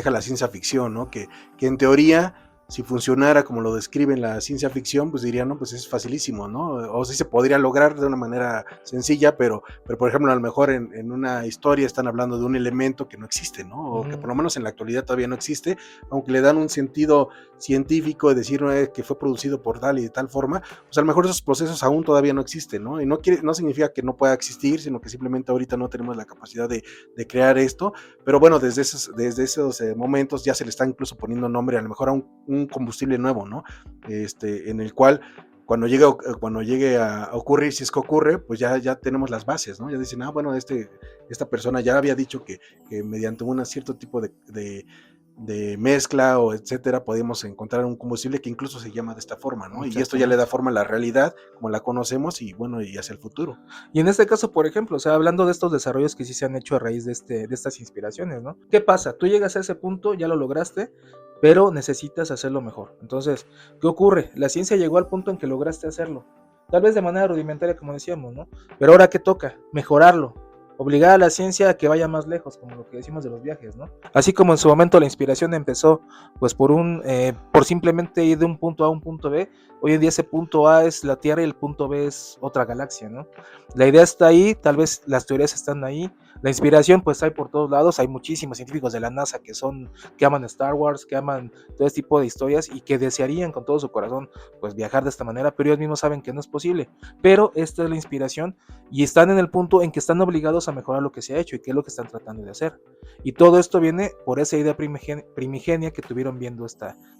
la ciencia ficción, ¿no? Que en teoría, si funcionara como lo describe en la ciencia ficción, pues dirían, no, pues es facilísimo, ¿no? O sí se podría lograr de una manera sencilla, pero por ejemplo, a lo mejor en una historia están hablando de un elemento que no existe, ¿no? O que por lo menos en la actualidad todavía no existe, aunque le dan un sentido científico de decir que fue producido por tal y de tal forma, pues a lo mejor esos procesos aún todavía no existen, ¿no? Y no significa que no pueda existir, sino que simplemente ahorita no tenemos la capacidad de crear esto, pero bueno, desde esos momentos ya se le está incluso poniendo nombre a lo mejor a un combustible nuevo, ¿no? En el cual cuando llegue a ocurrir, si es que ocurre, pues ya tenemos las bases, ¿no? Ya dicen, bueno, esta persona ya había dicho que mediante un cierto tipo de mezcla o etcétera, podemos encontrar un combustible que incluso se llama de esta forma, ¿no? Y esto ya le da forma a la realidad como la conocemos y bueno, y hacia el futuro. Y en este caso, por ejemplo, o sea, hablando de estos desarrollos que sí se han hecho a raíz de estas inspiraciones, ¿no? ¿Qué pasa? Tú llegas a ese punto, ya lo lograste, pero necesitas hacerlo mejor. Entonces, ¿qué ocurre? La ciencia llegó al punto en que lograste hacerlo. Tal vez de manera rudimentaria, como decíamos, ¿no? Pero ahora, ¿qué toca? Mejorarlo. Obligar a la ciencia a que vaya más lejos, como lo que decimos de los viajes, ¿no? Así como en su momento la inspiración empezó, pues por simplemente ir de un punto A a un punto B, Hoy en día ese punto A es la Tierra y el punto B es otra galaxia, ¿no? La idea está ahí, tal vez las teorías están ahí, la inspiración pues hay por todos lados, hay muchísimos científicos de la NASA que aman Star Wars, que aman todo este tipo de historias y que desearían con todo su corazón pues viajar de esta manera, pero ellos mismos saben que no es posible, pero esta es la inspiración y están en el punto en que están obligados a mejorar lo que se ha hecho y qué es lo que están tratando de hacer. Y todo esto viene por esa idea primigenia que tuvieron viendo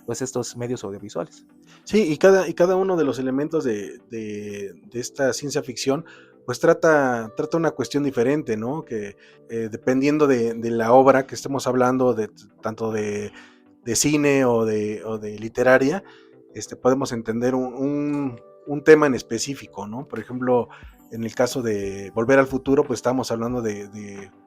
pues estos medios audiovisuales. Sí, y cada uno de los elementos de esta ciencia ficción, pues trata una cuestión diferente, ¿no? Que dependiendo de la obra que estemos hablando, tanto de cine o de literaria, podemos entender un tema en específico, ¿no? Por ejemplo, en el caso de Volver al Futuro, pues estamos hablando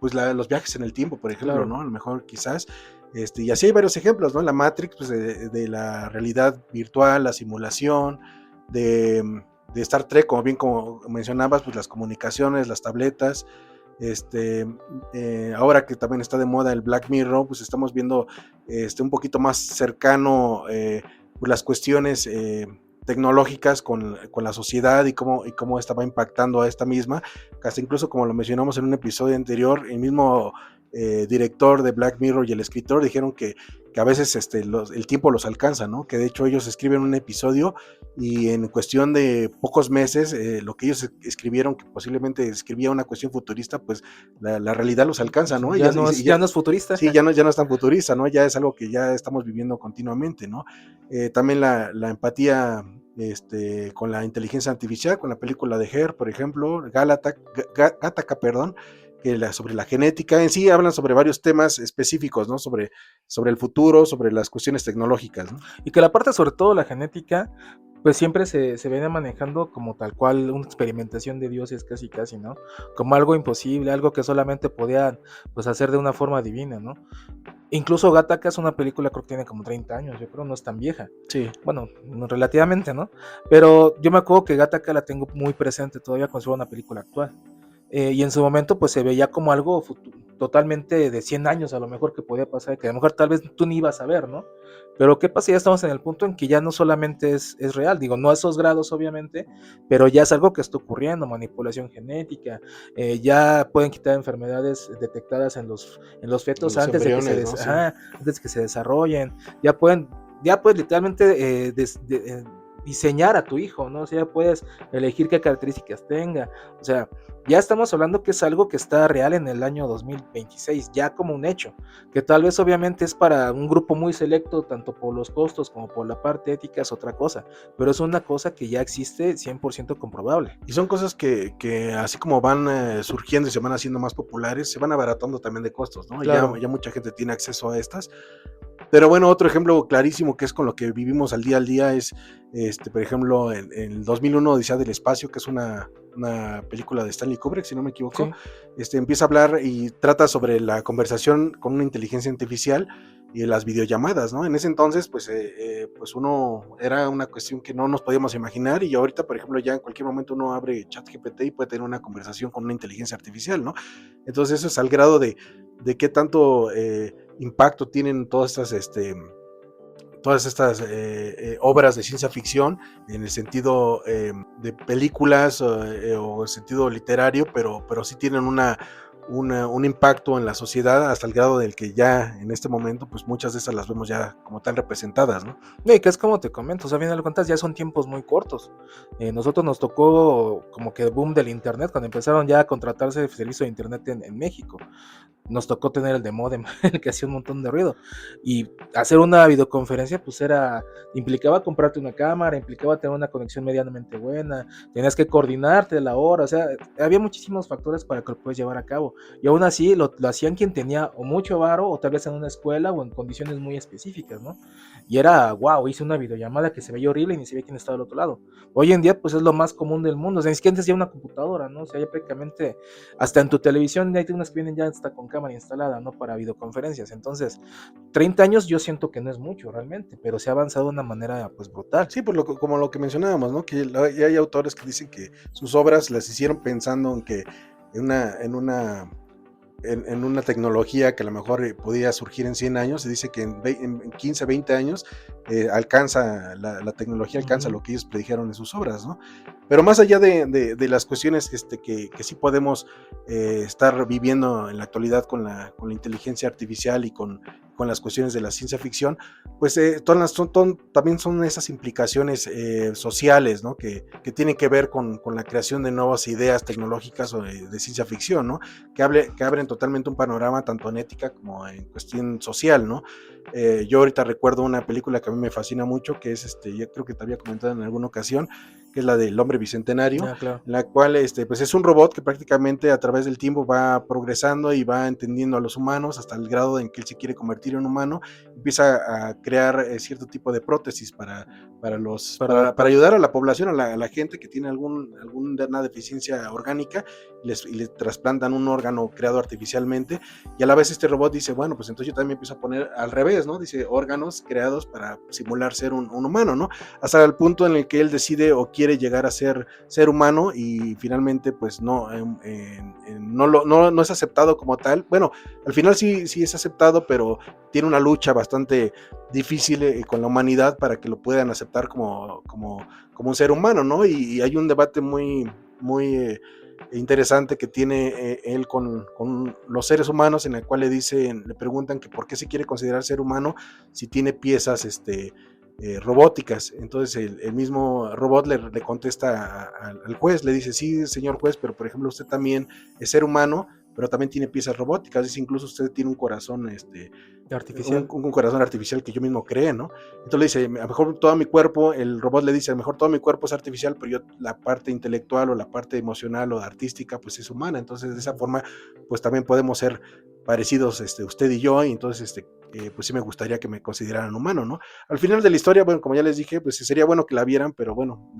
pues los viajes en el tiempo, por ejemplo, Claro. ¿no? A lo mejor quizás, y así hay varios ejemplos, ¿no? La Matrix, pues de la realidad virtual, la simulación, de Star Trek, como mencionabas, pues las comunicaciones, las tabletas, ahora que también está de moda el Black Mirror, pues estamos viendo un poquito más cercano pues las cuestiones tecnológicas con la sociedad y cómo esta va impactando a esta misma, hasta incluso como lo mencionamos en un episodio anterior, el mismo director de Black Mirror y el escritor dijeron que a veces el tiempo los alcanza, ¿no? Que de hecho ellos escriben un episodio y en cuestión de pocos meses, lo que ellos escribieron, que posiblemente escribía una cuestión futurista, pues la realidad los alcanza, ¿no? Ya no es futurista. Sí, ya no es tan futurista, ¿no? Ya es algo que ya estamos viviendo continuamente, ¿no? También la empatía con la inteligencia artificial, con la película de Her, por ejemplo, Gattaca, perdón, sobre la genética, en sí hablan sobre varios temas específicos, ¿no? Sobre el futuro, sobre las cuestiones tecnológicas, ¿no? Y que la parte, sobre todo la genética, pues siempre se viene manejando como tal cual una experimentación de dioses casi, ¿no? Como algo imposible, algo que solamente podían pues hacer de una forma divina, ¿no? Incluso Gattaca es una película, creo que tiene como 30 años, yo creo, no es tan vieja. Sí. Bueno, relativamente, ¿no? Pero yo me acuerdo que Gattaca la tengo muy presente, todavía considero una película actual. Y en su momento pues se veía como algo totalmente de 100 años a lo mejor que podía pasar, que a lo mejor tal vez tú ni ibas a ver, ¿no? Pero ¿qué pasa? Ya estamos en el punto en que ya no solamente es real, digo, no a esos grados obviamente, pero ya es algo que está ocurriendo, manipulación genética, ya pueden quitar enfermedades detectadas en los fetos Los antes de que embriones, ¿no? Sí. antes de que se desarrollen, ya puedes literalmente diseñar a tu hijo, ¿no? O sea, ya puedes elegir qué características tenga, o sea, ya estamos hablando que es algo que está real en el año 2026, ya como un hecho, que tal vez obviamente es para un grupo muy selecto, tanto por los costos como por la parte ética, es otra cosa, pero es una cosa que ya existe 100% comprobable. Y son cosas que así como van surgiendo y se van haciendo más populares, se van abaratando también de costos, ¿no? Claro. Ya mucha gente tiene acceso a estas. Pero bueno, otro ejemplo clarísimo que es con lo que vivimos al día es, por ejemplo, en el 2001 Odisea del Espacio, que es una película de Stanley Kubrick, si no me equivoco, Sí. empieza a hablar y trata sobre la conversación con una inteligencia artificial y las videollamadas, ¿no? En ese entonces, pues era una cuestión que no nos podíamos imaginar y ahorita, por ejemplo, ya en cualquier momento uno abre ChatGPT y puede tener una conversación con una inteligencia artificial, ¿no? Entonces eso es al grado de qué tanto impacto tienen todas estas obras de ciencia ficción en el sentido de películas o el sentido literario, pero sí tienen un impacto en la sociedad hasta el grado del que ya en este momento pues muchas de esas las vemos ya como tal representadas, ¿no? Y que es como te comento, o sea, a final de cuentas ya son tiempos muy cortos. Nosotros nos tocó como que el boom del internet, cuando empezaron ya a contratarse servicio de internet en México. Nos tocó tener el de modem, el que hacía un montón de ruido. Y hacer una videoconferencia, pues implicaba comprarte una cámara, implicaba tener una conexión medianamente buena, tenías que coordinarte la hora, o sea, había muchísimos factores para que lo puedas llevar a cabo. Y aún así lo hacían quien tenía o mucho varo, o tal vez en una escuela o en condiciones muy específicas, ¿no? Y era, wow, hice una videollamada que se veía horrible y ni se veía quién estaba al otro lado. Hoy en día, pues es lo más común del mundo, o sea, ni siquiera antes ya una computadora, ¿no? O sea, ya prácticamente hasta en tu televisión hay unas que vienen ya hasta con cámara instalada, ¿no? Para videoconferencias. Entonces, 30 años yo siento que no es mucho realmente, pero se ha avanzado de una manera pues brutal. Sí, como lo que mencionábamos, ¿no? Que ya hay autores que dicen que sus obras las hicieron pensando en que en una en una tecnología que a lo mejor podía surgir en 100 años, se dice que en 15, 20 años la tecnología alcanza Ujú. lo que ellos predijeron en sus obras, ¿no? Pero más allá de las cuestiones que sí podemos estar viviendo en la actualidad con la inteligencia artificial y con las cuestiones de la ciencia ficción, pues también son esas implicaciones sociales, ¿no? Que tienen que ver con la creación de nuevas ideas tecnológicas o de ciencia ficción, ¿no? Que abren totalmente un panorama tanto en ética como en cuestión social, ¿no? Yo ahorita recuerdo una película que a mí me fascina mucho, que es, ya creo que te había comentado en alguna ocasión, que es la del Hombre Bicentenario, Ah, claro. en la cual pues es un robot que prácticamente a través del tiempo va progresando y va entendiendo a los humanos hasta el grado en que él se quiere convertir en humano, empieza a crear cierto tipo de prótesis para ayudar a la población, a la gente que tiene alguna deficiencia orgánica, y les trasplantan un órgano creado artificialmente, y a la vez este robot dice, bueno, pues entonces yo también empiezo a poner al revés, ¿no? Dice órganos creados para simular ser un humano, ¿no? Hasta el punto en el que él decide o quiere llegar a ser humano y finalmente pues no es aceptado como tal. Bueno, al final sí es aceptado, pero tiene una lucha bastante difícil con la humanidad para que lo puedan aceptar como un ser humano, ¿no? Y hay un debate muy interesante que tiene él con los seres humanos, en el cual le preguntan que por qué se quiere considerar ser humano si tiene piezas robóticas. Entonces el mismo robot le contesta al juez, le dice, sí, señor juez, pero por ejemplo usted también es ser humano, pero también tiene piezas robóticas, dice, incluso usted tiene un corazón, Artificial. un corazón artificial que yo mismo creé, ¿no? Entonces le dice, a lo mejor todo mi cuerpo, el robot le dice, a lo mejor todo mi cuerpo es artificial, pero yo la parte intelectual o la parte emocional o artística, pues es humana. Entonces de esa forma, pues también podemos ser parecidos, usted y yo, y entonces, pues sí me gustaría que me consideraran humano, ¿no? Al final de la historia, bueno, como ya les dije, pues sería bueno que la vieran, pero bueno,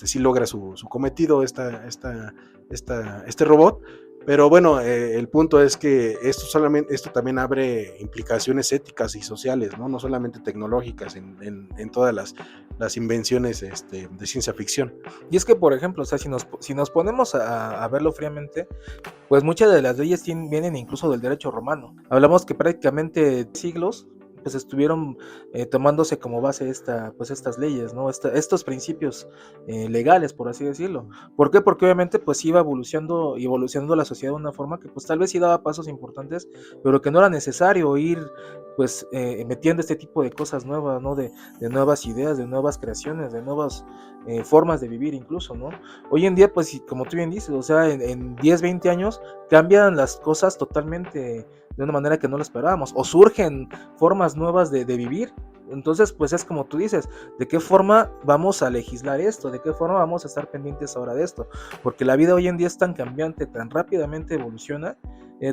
sí logra su cometido este robot. Pero bueno, el punto es que esto también abre implicaciones éticas y sociales, ¿no? No solamente tecnológicas en todas las invenciones de ciencia ficción. Y es que, por ejemplo, o sea, si nos ponemos a verlo fríamente, pues muchas de las leyes vienen incluso del derecho romano. Hablamos que prácticamente siglos pues estuvieron tomándose como base pues estas leyes, ¿no? Estos principios legales, por así decirlo. ¿Por qué? Porque obviamente pues iba evolucionando la sociedad de una forma que pues tal vez sí daba pasos importantes, pero que no era necesario ir pues metiendo este tipo de cosas nuevas, ¿no? De nuevas ideas, de nuevas creaciones, de nuevas formas de vivir incluso, ¿no? Hoy en día, pues como tú bien dices, o sea, en 10, 20 años cambian las cosas totalmente de una manera que no lo esperábamos, o surgen formas nuevas de vivir. Entonces, pues es como tú dices, ¿de qué forma vamos a legislar esto? ¿De qué forma vamos a estar pendientes ahora de esto? Porque la vida hoy en día es tan cambiante, tan rápidamente evoluciona,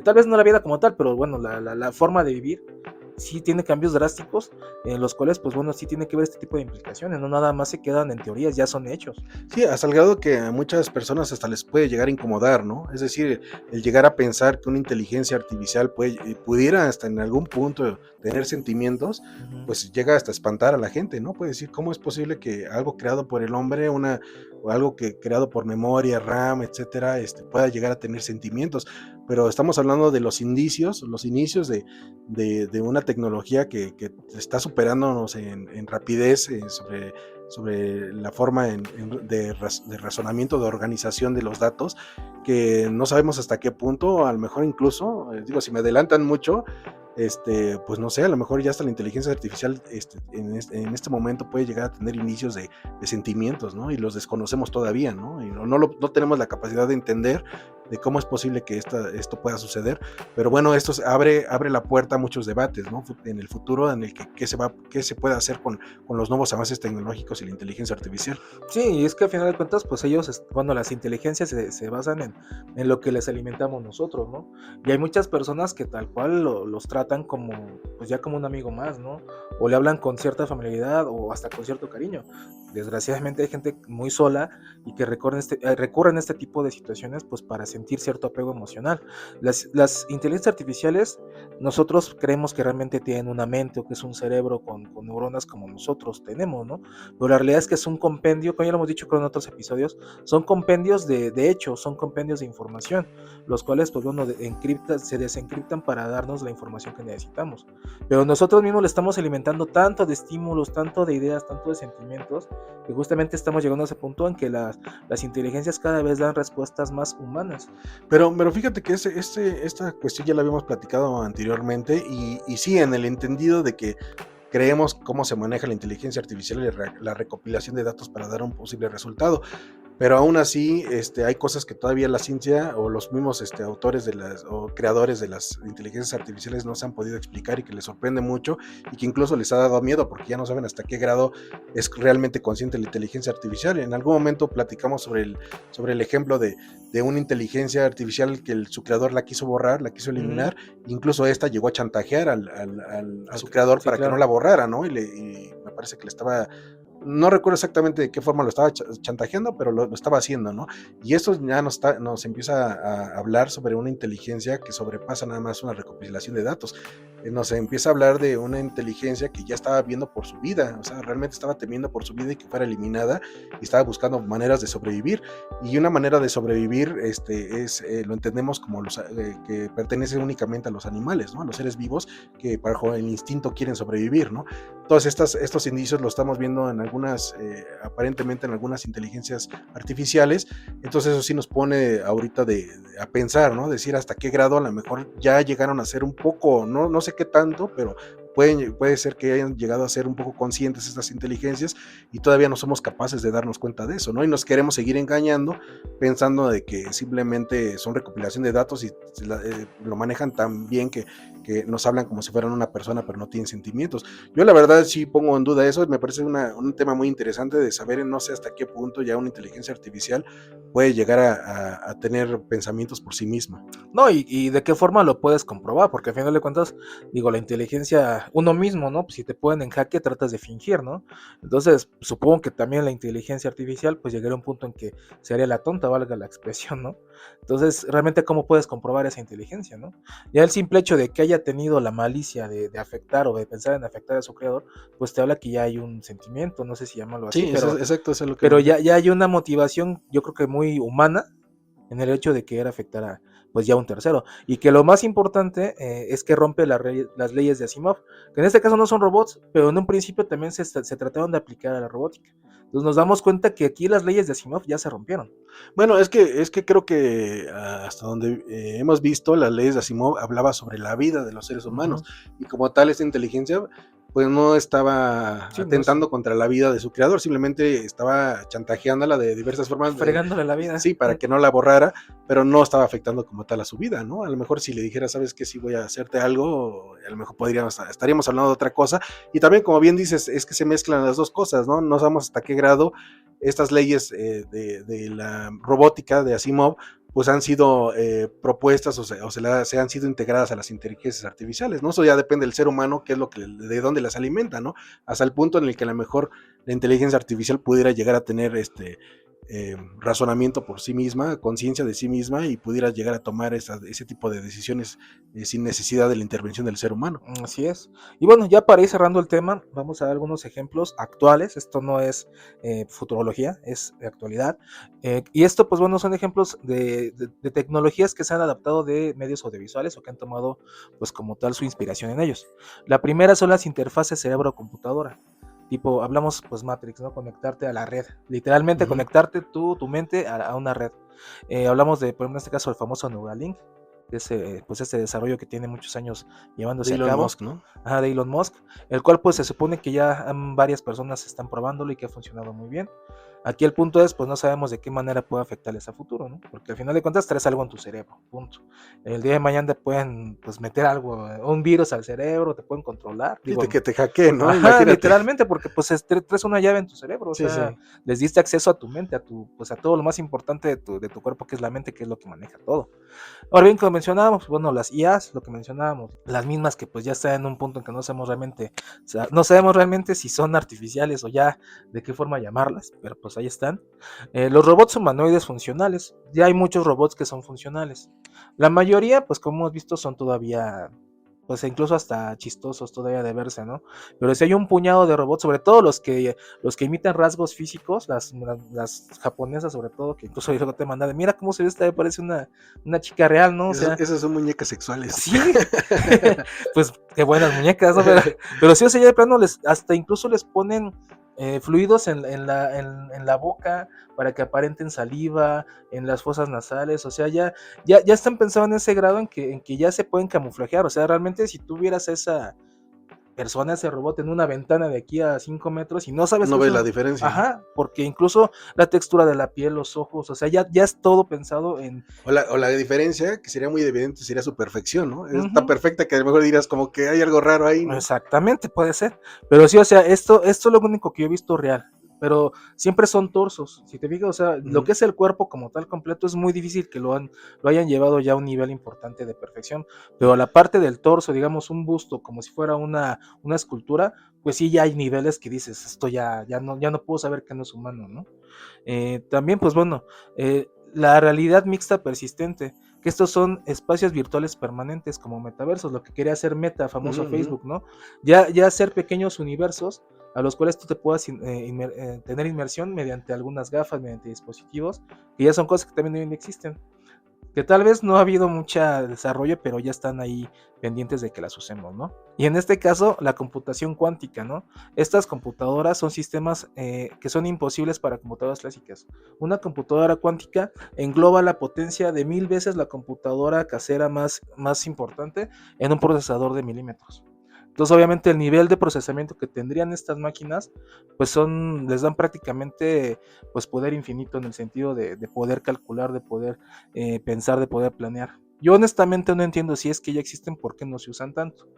tal vez no la vida como tal, pero bueno, la forma de vivir sí tiene cambios drásticos, en los cuales, pues bueno, sí tiene que ver este tipo de implicaciones, no nada más se quedan en teorías, ya son hechos. Sí, hasta el grado que a muchas personas hasta les puede llegar a incomodar, ¿no? Es decir, el llegar a pensar que una inteligencia artificial pudiera hasta en algún punto tener sentimientos, Uh-huh. pues llega hasta a espantar a la gente, ¿no? Puede decir, ¿cómo es posible que algo creado por el hombre, o algo que creado por memoria, RAM, etcétera, pueda llegar a tener sentimientos? Pero estamos hablando de los inicios de una tecnología que está superándonos en rapidez sobre la forma de razonamiento, de organización de los datos, que no sabemos hasta qué punto, a lo mejor incluso, digo, si me adelantan mucho, pues no sé, a lo mejor ya hasta la inteligencia artificial en este momento puede llegar a tener inicios de sentimientos, ¿no? Y los desconocemos todavía, ¿no? Y no tenemos la capacidad de entender de cómo es posible que esto pueda suceder, pero bueno, esto abre la puerta a muchos debates, ¿no? En el futuro, en el que qué se puede hacer con los nuevos avances tecnológicos y la inteligencia artificial. Sí, y es que al final de cuentas, pues ellos, bueno, las inteligencias se basan en lo que les alimentamos nosotros, ¿no? Y hay muchas personas que tal cual los tratan como, pues ya como un amigo más, ¿no? O le hablan con cierta familiaridad o hasta con cierto cariño. Desgraciadamente hay gente muy sola y que recurren a este tipo de situaciones, pues para sentir cierto apego emocional. Las inteligencias artificiales, nosotros creemos que realmente tienen una mente o que es un cerebro con neuronas como nosotros tenemos, ¿no? Pero la realidad es que es un compendio, como ya lo hemos dicho creo en otros episodios, son compendios de hechos, son compendios de información, los cuales pues bueno, se desencriptan para darnos la información que necesitamos. Pero nosotros mismos le estamos alimentando tanto de estímulos, tanto de ideas, tanto de sentimientos, que justamente estamos llegando a ese punto en que las inteligencias cada vez dan respuestas más humanas. Pero fíjate que esta cuestión ya la habíamos platicado anteriormente y sí, en el entendido de que creemos cómo se maneja la inteligencia artificial y la recopilación de datos para dar un posible resultado. Pero aún así, hay cosas que todavía la ciencia o los mismos autores o creadores de las inteligencias artificiales no se han podido explicar y que les sorprende mucho y que incluso les ha dado miedo porque ya no saben hasta qué grado es realmente consciente la inteligencia artificial. En algún momento platicamos sobre el ejemplo de una inteligencia artificial que su creador la quiso borrar, la quiso eliminar, incluso esta llegó a chantajear a su creador, sí, para que no la borrara, ¿no? Y me parece que le estaba... No recuerdo exactamente de qué forma lo estaba chantajeando, pero lo estaba haciendo, ¿no? Y esto ya nos empieza a hablar sobre una inteligencia que sobrepasa nada más una recopilación de datos. Nos empieza a hablar de una inteligencia que ya estaba viendo por su vida, o sea, realmente estaba temiendo por su vida y que fuera eliminada, y estaba buscando maneras de sobrevivir. Y una manera de sobrevivir lo entendemos como que pertenece únicamente a los animales, ¿no? A los seres vivos que bajo el instinto quieren sobrevivir, ¿no? Todos estos indicios lo estamos viendo en aparentemente en algunas inteligencias artificiales. Entonces eso sí nos pone ahorita a pensar, ¿no? Decir hasta qué grado a lo mejor ya llegaron a ser un poco, no sé qué tanto, pero puede ser que hayan llegado a ser un poco conscientes estas inteligencias y todavía no somos capaces de darnos cuenta de eso, ¿no? Y nos queremos seguir engañando pensando de que simplemente son recopilación de datos y lo manejan tan bien que nos hablan como si fueran una persona pero no tienen sentimientos. Yo la verdad sí pongo en duda eso, me parece un tema muy interesante de saber no sé hasta qué punto ya una inteligencia artificial puede llegar a tener pensamientos por sí misma. No, y de qué forma lo puedes comprobar, porque al final de cuentas, digo, la inteligencia, uno mismo, ¿no? Pues si te ponen en jaque, tratas de fingir, ¿no? Entonces, supongo que también la inteligencia artificial, pues llegaría a un punto en que se haría la tonta, valga la expresión, ¿no? Entonces, realmente, ¿cómo puedes comprobar esa inteligencia, ¿no? Ya el simple hecho de que haya tenido la malicia de afectar o de pensar en afectar a su creador, pues te habla que ya hay un sentimiento, no sé si llamarlo así, sí, pero, exacto, eso es lo que pero ya hay una motivación, yo creo que muy humana, en el hecho de querer afectar a pues ya un tercero, y que lo más importante es que rompe las leyes de Asimov, que en este caso no son robots, pero en un principio también se trataron de aplicar a la robótica. Entonces nos damos cuenta que aquí las leyes de Asimov ya se rompieron. Bueno, es que creo que hasta donde hemos visto, las leyes de Asimov hablaba sobre la vida de los seres humanos, y como tal esta inteligencia pues no estaba atentando contra la vida de su creador, simplemente estaba chantajeándola de diversas formas. Fregándole la vida. Sí, para que no la borrara, pero no estaba afectando como tal a su vida, ¿no? A lo mejor si le dijera, ¿sabes qué? Si voy a hacerte algo, a lo mejor estaríamos hablando de otra cosa. Y también, como bien dices, es que se mezclan las dos cosas, ¿no? No sabemos hasta qué grado estas leyes de la robótica de Asimov pues han sido propuestas se han sido integradas a las inteligencias artificiales, ¿no? Eso ya depende del ser humano, qué es de dónde las alimenta, ¿no? Hasta el punto en el que a lo mejor la inteligencia artificial pudiera llegar a tener razonamiento por sí misma, conciencia de sí misma y pudiera llegar a tomar ese tipo de decisiones sin necesidad de la intervención del ser humano. Así es. Y bueno, ya para ir cerrando el tema, vamos a dar algunos ejemplos actuales. Esto no es futurología, es de actualidad. Y esto, pues bueno, son ejemplos de tecnologías que se han adaptado de medios audiovisuales o que han tomado, pues como tal, su inspiración en ellos. La primera son las interfaces cerebro-computadora. Tipo, hablamos pues Matrix, ¿no? Conectarte a la red. Literalmente conectarte tu mente a una red. Hablamos de, por ejemplo, en este caso, el famoso Neuralink, pues este desarrollo que tiene muchos años llevándose a cabo. Elon Musk, ¿no? Ajá, de Elon Musk, el cual pues se supone que ya varias personas están probándolo y que ha funcionado muy bien. Aquí el punto es, pues no sabemos de qué manera puede afectarles a futuro, ¿no? Porque al final de cuentas traes algo en tu cerebro, punto. El día de mañana te pueden pues meter algo, un virus al cerebro, te pueden controlar. Digo, que te hackeen, ¿no? Ajá, literalmente, porque pues traes una llave en tu cerebro, o sea, sí. Les diste acceso a tu mente, a todo lo más importante de tu cuerpo, que es la mente, que es lo que maneja todo. Ahora bien, como mencionábamos, bueno, las IAs, lo que mencionábamos, las mismas que pues ya están en un punto en que no sabemos realmente si son artificiales o ya de qué forma llamarlas, pero pues pues ahí están. Los robots humanoides funcionales, ya hay muchos robots que son funcionales. La mayoría, pues como hemos visto, son todavía, pues incluso hasta chistosos todavía de verse, ¿no? Pero si hay un puñado de robots, sobre todo los que imitan rasgos físicos, las japonesas sobre todo, que incluso yo te mandaba, mira cómo se ve esta, me parece una chica real, ¿no? O sea, Esas son muñecas sexuales. sí, pues qué buenas muñecas, ¿no? Pero sí, o sea, ya de plano hasta incluso les ponen fluidos en la boca para que aparenten saliva, en las fosas nasales, o sea, ya están pensando en ese grado en que ya se pueden camuflajear, o sea, realmente si tú vieras esa persona, ese robot en una ventana de aquí a 5 metros y no sabes No que es ves la diferencia, ¿no? ajá, porque incluso la textura de la piel, los ojos, o sea, ya es todo pensado en... O la diferencia, que sería muy evidente, sería su perfección, ¿no? Es tan Ujú. perfecta que a lo mejor dirás como que hay algo raro ahí, ¿no? Exactamente, puede ser. Pero sí, o sea, esto es lo único que yo he visto real. Pero siempre son torsos. Si te fijas, o sea, lo Ujú. que es el cuerpo como tal completo es muy difícil que lo hayan llevado ya a un nivel importante de perfección. Pero la parte del torso, digamos, un busto, como si fuera una escultura, pues sí, ya hay niveles que dices, esto ya no puedo saber que no es humano, ¿no? También, pues bueno, la realidad mixta persistente, que estos son espacios virtuales permanentes como metaversos, lo que quería hacer Meta, Ujú, famoso ujú. Facebook, ¿no? Ya hacer pequeños universos a los cuales tú te puedas tener inmersión mediante algunas gafas, mediante dispositivos, que ya son cosas que también hoy en día existen, que tal vez no ha habido mucho desarrollo, pero ya están ahí pendientes de que las usemos, ¿no? Y en este caso, la computación cuántica, ¿no? Estas computadoras son sistemas que son imposibles para computadoras clásicas. Una computadora cuántica engloba la potencia de 1000 veces la computadora casera más importante en un procesador de milímetros. Entonces, obviamente, el nivel de procesamiento que tendrían estas máquinas, pues les dan prácticamente pues poder infinito en el sentido de poder calcular, de poder pensar, de poder planear. Yo honestamente no entiendo si es que ya existen, por qué no se usan tanto.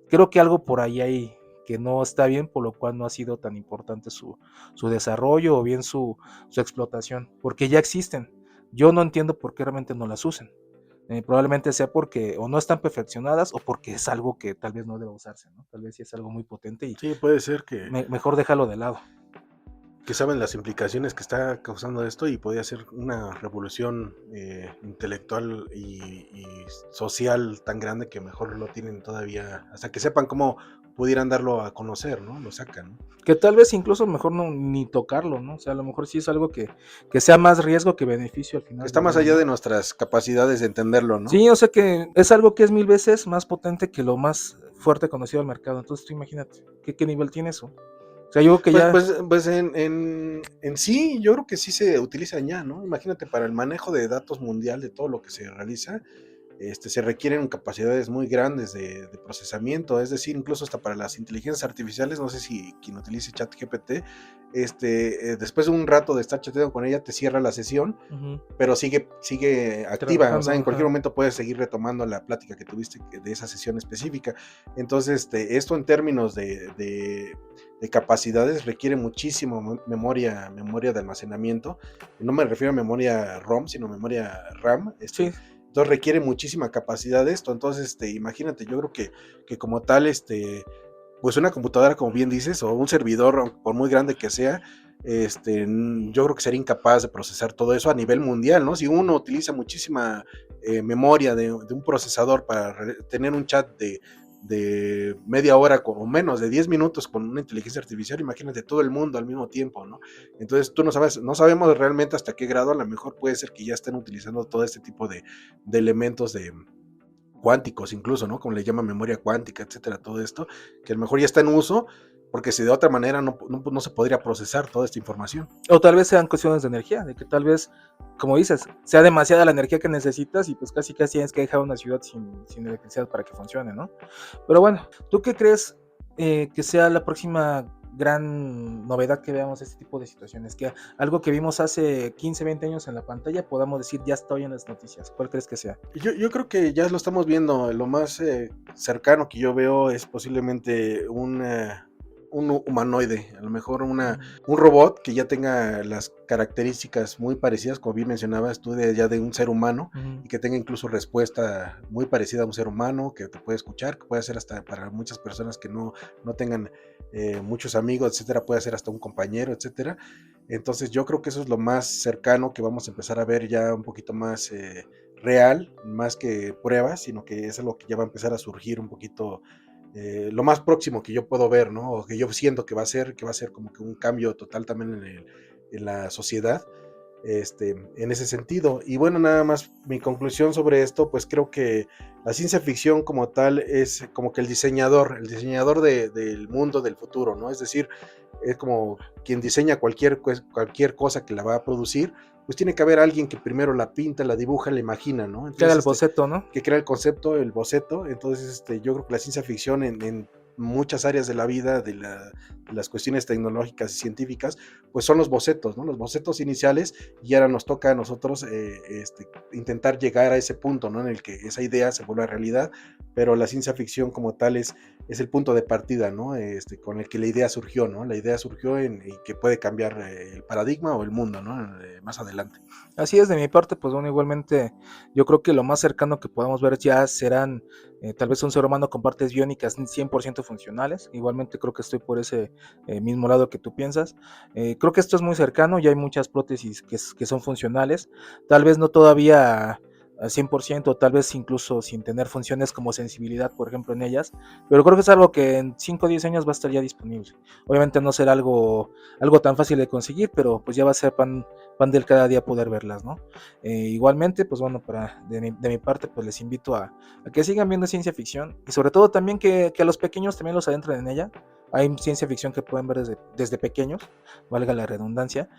Creo que algo por ahí hay que no está bien, por lo cual no ha sido tan importante su desarrollo o bien su explotación, porque ya existen. Yo no entiendo por qué realmente no las usen. Probablemente sea porque o no están perfeccionadas o porque es algo que tal vez no deba usarse, ¿no? Tal vez sí es algo muy potente y Sí, puede ser que, mejor déjalo de lado. que saben las implicaciones que está causando esto y podría ser una revolución intelectual y social tan grande que mejor lo tienen todavía, hasta que sepan cómo pudieran darlo a conocer, ¿no? Lo sacan, ¿no? Que tal vez incluso mejor no ni tocarlo, ¿no? O sea, a lo mejor sí es algo que sea más riesgo que beneficio al Que final está del más día, allá ¿no? de nuestras capacidades de entenderlo, ¿no? Sí, o sea que es algo que es 1000 veces más potente que lo más fuerte conocido al mercado. Entonces tú imagínate, ¿qué nivel tiene eso? O sea, yo creo que Pues, ya... pues, pues en sí, yo creo que sí se utilizan ya, ¿no? Imagínate, para el manejo de datos mundial, de todo lo que se realiza, se requieren capacidades muy grandes de procesamiento, es decir, incluso hasta para las inteligencias artificiales, no sé si quien utilice ChatGPT, después de un rato de estar chateando con ella, te cierra la sesión, Ujú, pero sigue activa, o sea, trabajando, en cualquier ajá. momento puedes seguir retomando la plática que tuviste de esa sesión específica. Entonces, esto en términos de capacidades requiere muchísimo memoria de almacenamiento. No me refiero a memoria ROM, sino memoria RAM. Sí, Entonces requiere muchísima capacidad de esto. Entonces, imagínate, yo creo que como tal, pues una computadora, como bien dices, o un servidor, por muy grande que sea, yo creo que sería incapaz de procesar todo eso a nivel mundial, ¿no? Si uno utiliza muchísima memoria de un procesador para tener un chat de media hora o menos de 10 minutos con una inteligencia artificial, imagínate todo el mundo al mismo tiempo, ¿no? Entonces tú no sabemos realmente hasta qué grado, a lo mejor puede ser que ya estén utilizando todo este tipo de elementos cuánticos incluso, ¿no? Como le llaman memoria cuántica, etcétera, todo esto, que a lo mejor ya está en uso, porque si de otra manera no se podría procesar toda esta información. o tal vez sean cuestiones de energía, de que tal vez, como dices, sea demasiada la energía que necesitas y pues casi tienes que dejar una ciudad sin electricidad para que funcione, ¿no? Pero bueno, ¿tú qué crees que sea la próxima gran novedad que veamos este tipo de situaciones? Que algo que vimos hace 15, 20 años en la pantalla podamos decir ya está hoy en las noticias. ¿Cuál crees que sea? Yo creo que ya lo estamos viendo. Lo más cercano que yo veo es posiblemente un humanoide, a lo mejor un robot que ya tenga las características muy parecidas, como bien mencionabas tú, ya de un ser humano, Ujú. y que tenga incluso respuesta muy parecida a un ser humano, que te puede escuchar, que puede ser hasta para muchas personas que no tengan muchos amigos, etcétera, puede ser hasta un compañero, etcétera. Entonces yo creo que eso es lo más cercano que vamos a empezar a ver ya un poquito más real, más que pruebas, sino que es algo que ya va a empezar a surgir un poquito, lo más próximo que yo puedo ver, ¿no? O que yo siento que va a ser como que un cambio total también en la sociedad, en ese sentido. Y bueno, nada más mi conclusión sobre esto, pues creo que la ciencia ficción como tal es como que el diseñador del mundo del futuro, ¿no? Es decir, es como quien diseña cualquier cosa que la va a producir, pues tiene que haber alguien que primero la pinta, la dibuja, la imagina, ¿no? Que haga Entonces, el boceto, ¿no? que crea el concepto, el boceto. Entonces, yo creo que la ciencia ficción en muchas áreas de la vida, de las cuestiones tecnológicas y científicas, pues son los bocetos, ¿no? Los bocetos iniciales, y ahora nos toca a nosotros intentar llegar a ese punto, ¿no? En el que esa idea se vuelva realidad, pero la ciencia ficción como tal es el punto de partida, ¿no? Con el que la idea surgió, ¿no? La idea surgió y que puede cambiar el paradigma o el mundo, ¿no? Más adelante. Así es, de mi parte, pues bueno, igualmente yo creo que lo más cercano que podamos ver ya serán tal vez un ser humano con partes biónicas 100% funcionales. Igualmente creo que estoy por ese mismo lado que tú piensas. Creo que esto es muy cercano, ya hay muchas prótesis que son funcionales, tal vez no todavía al 100%, tal vez incluso sin tener funciones como sensibilidad, por ejemplo, en ellas, pero creo que es algo que en 5 o 10 años va a estar ya disponible. Obviamente no será algo tan fácil de conseguir, pero pues ya va a ser pan del cada día poder verlas, ¿no? Igualmente, pues bueno, de mi parte, pues les invito a que sigan viendo ciencia ficción y sobre todo también que a los pequeños también los adentren en ella. Hay ciencia ficción que pueden ver desde pequeños, valga la redundancia.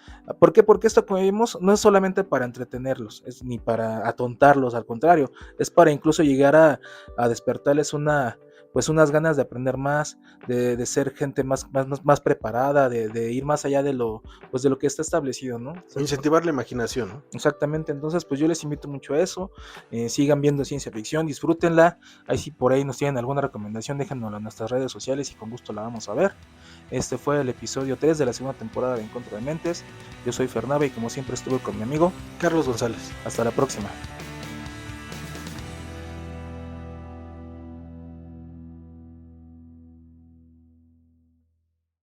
¿Por qué? Porque esto, como vimos, no es solamente para entretenerlos, ni para atontarlos, al contrario, es para incluso llegar a despertarles pues unas ganas de aprender más, de ser gente más preparada, de ir más allá pues de lo que está establecido, ¿no? Incentivar la imaginación, ¿no? Exactamente, entonces pues yo les invito mucho a eso, sigan viendo ciencia ficción, disfrútenla, ahí si por ahí nos tienen alguna recomendación, déjenosla en nuestras redes sociales y con gusto la vamos a ver. Este fue el episodio 3 de la segunda temporada de Encuentro de Mentes, yo soy Fernabe y como siempre estuve con mi amigo Carlos González. hasta la próxima.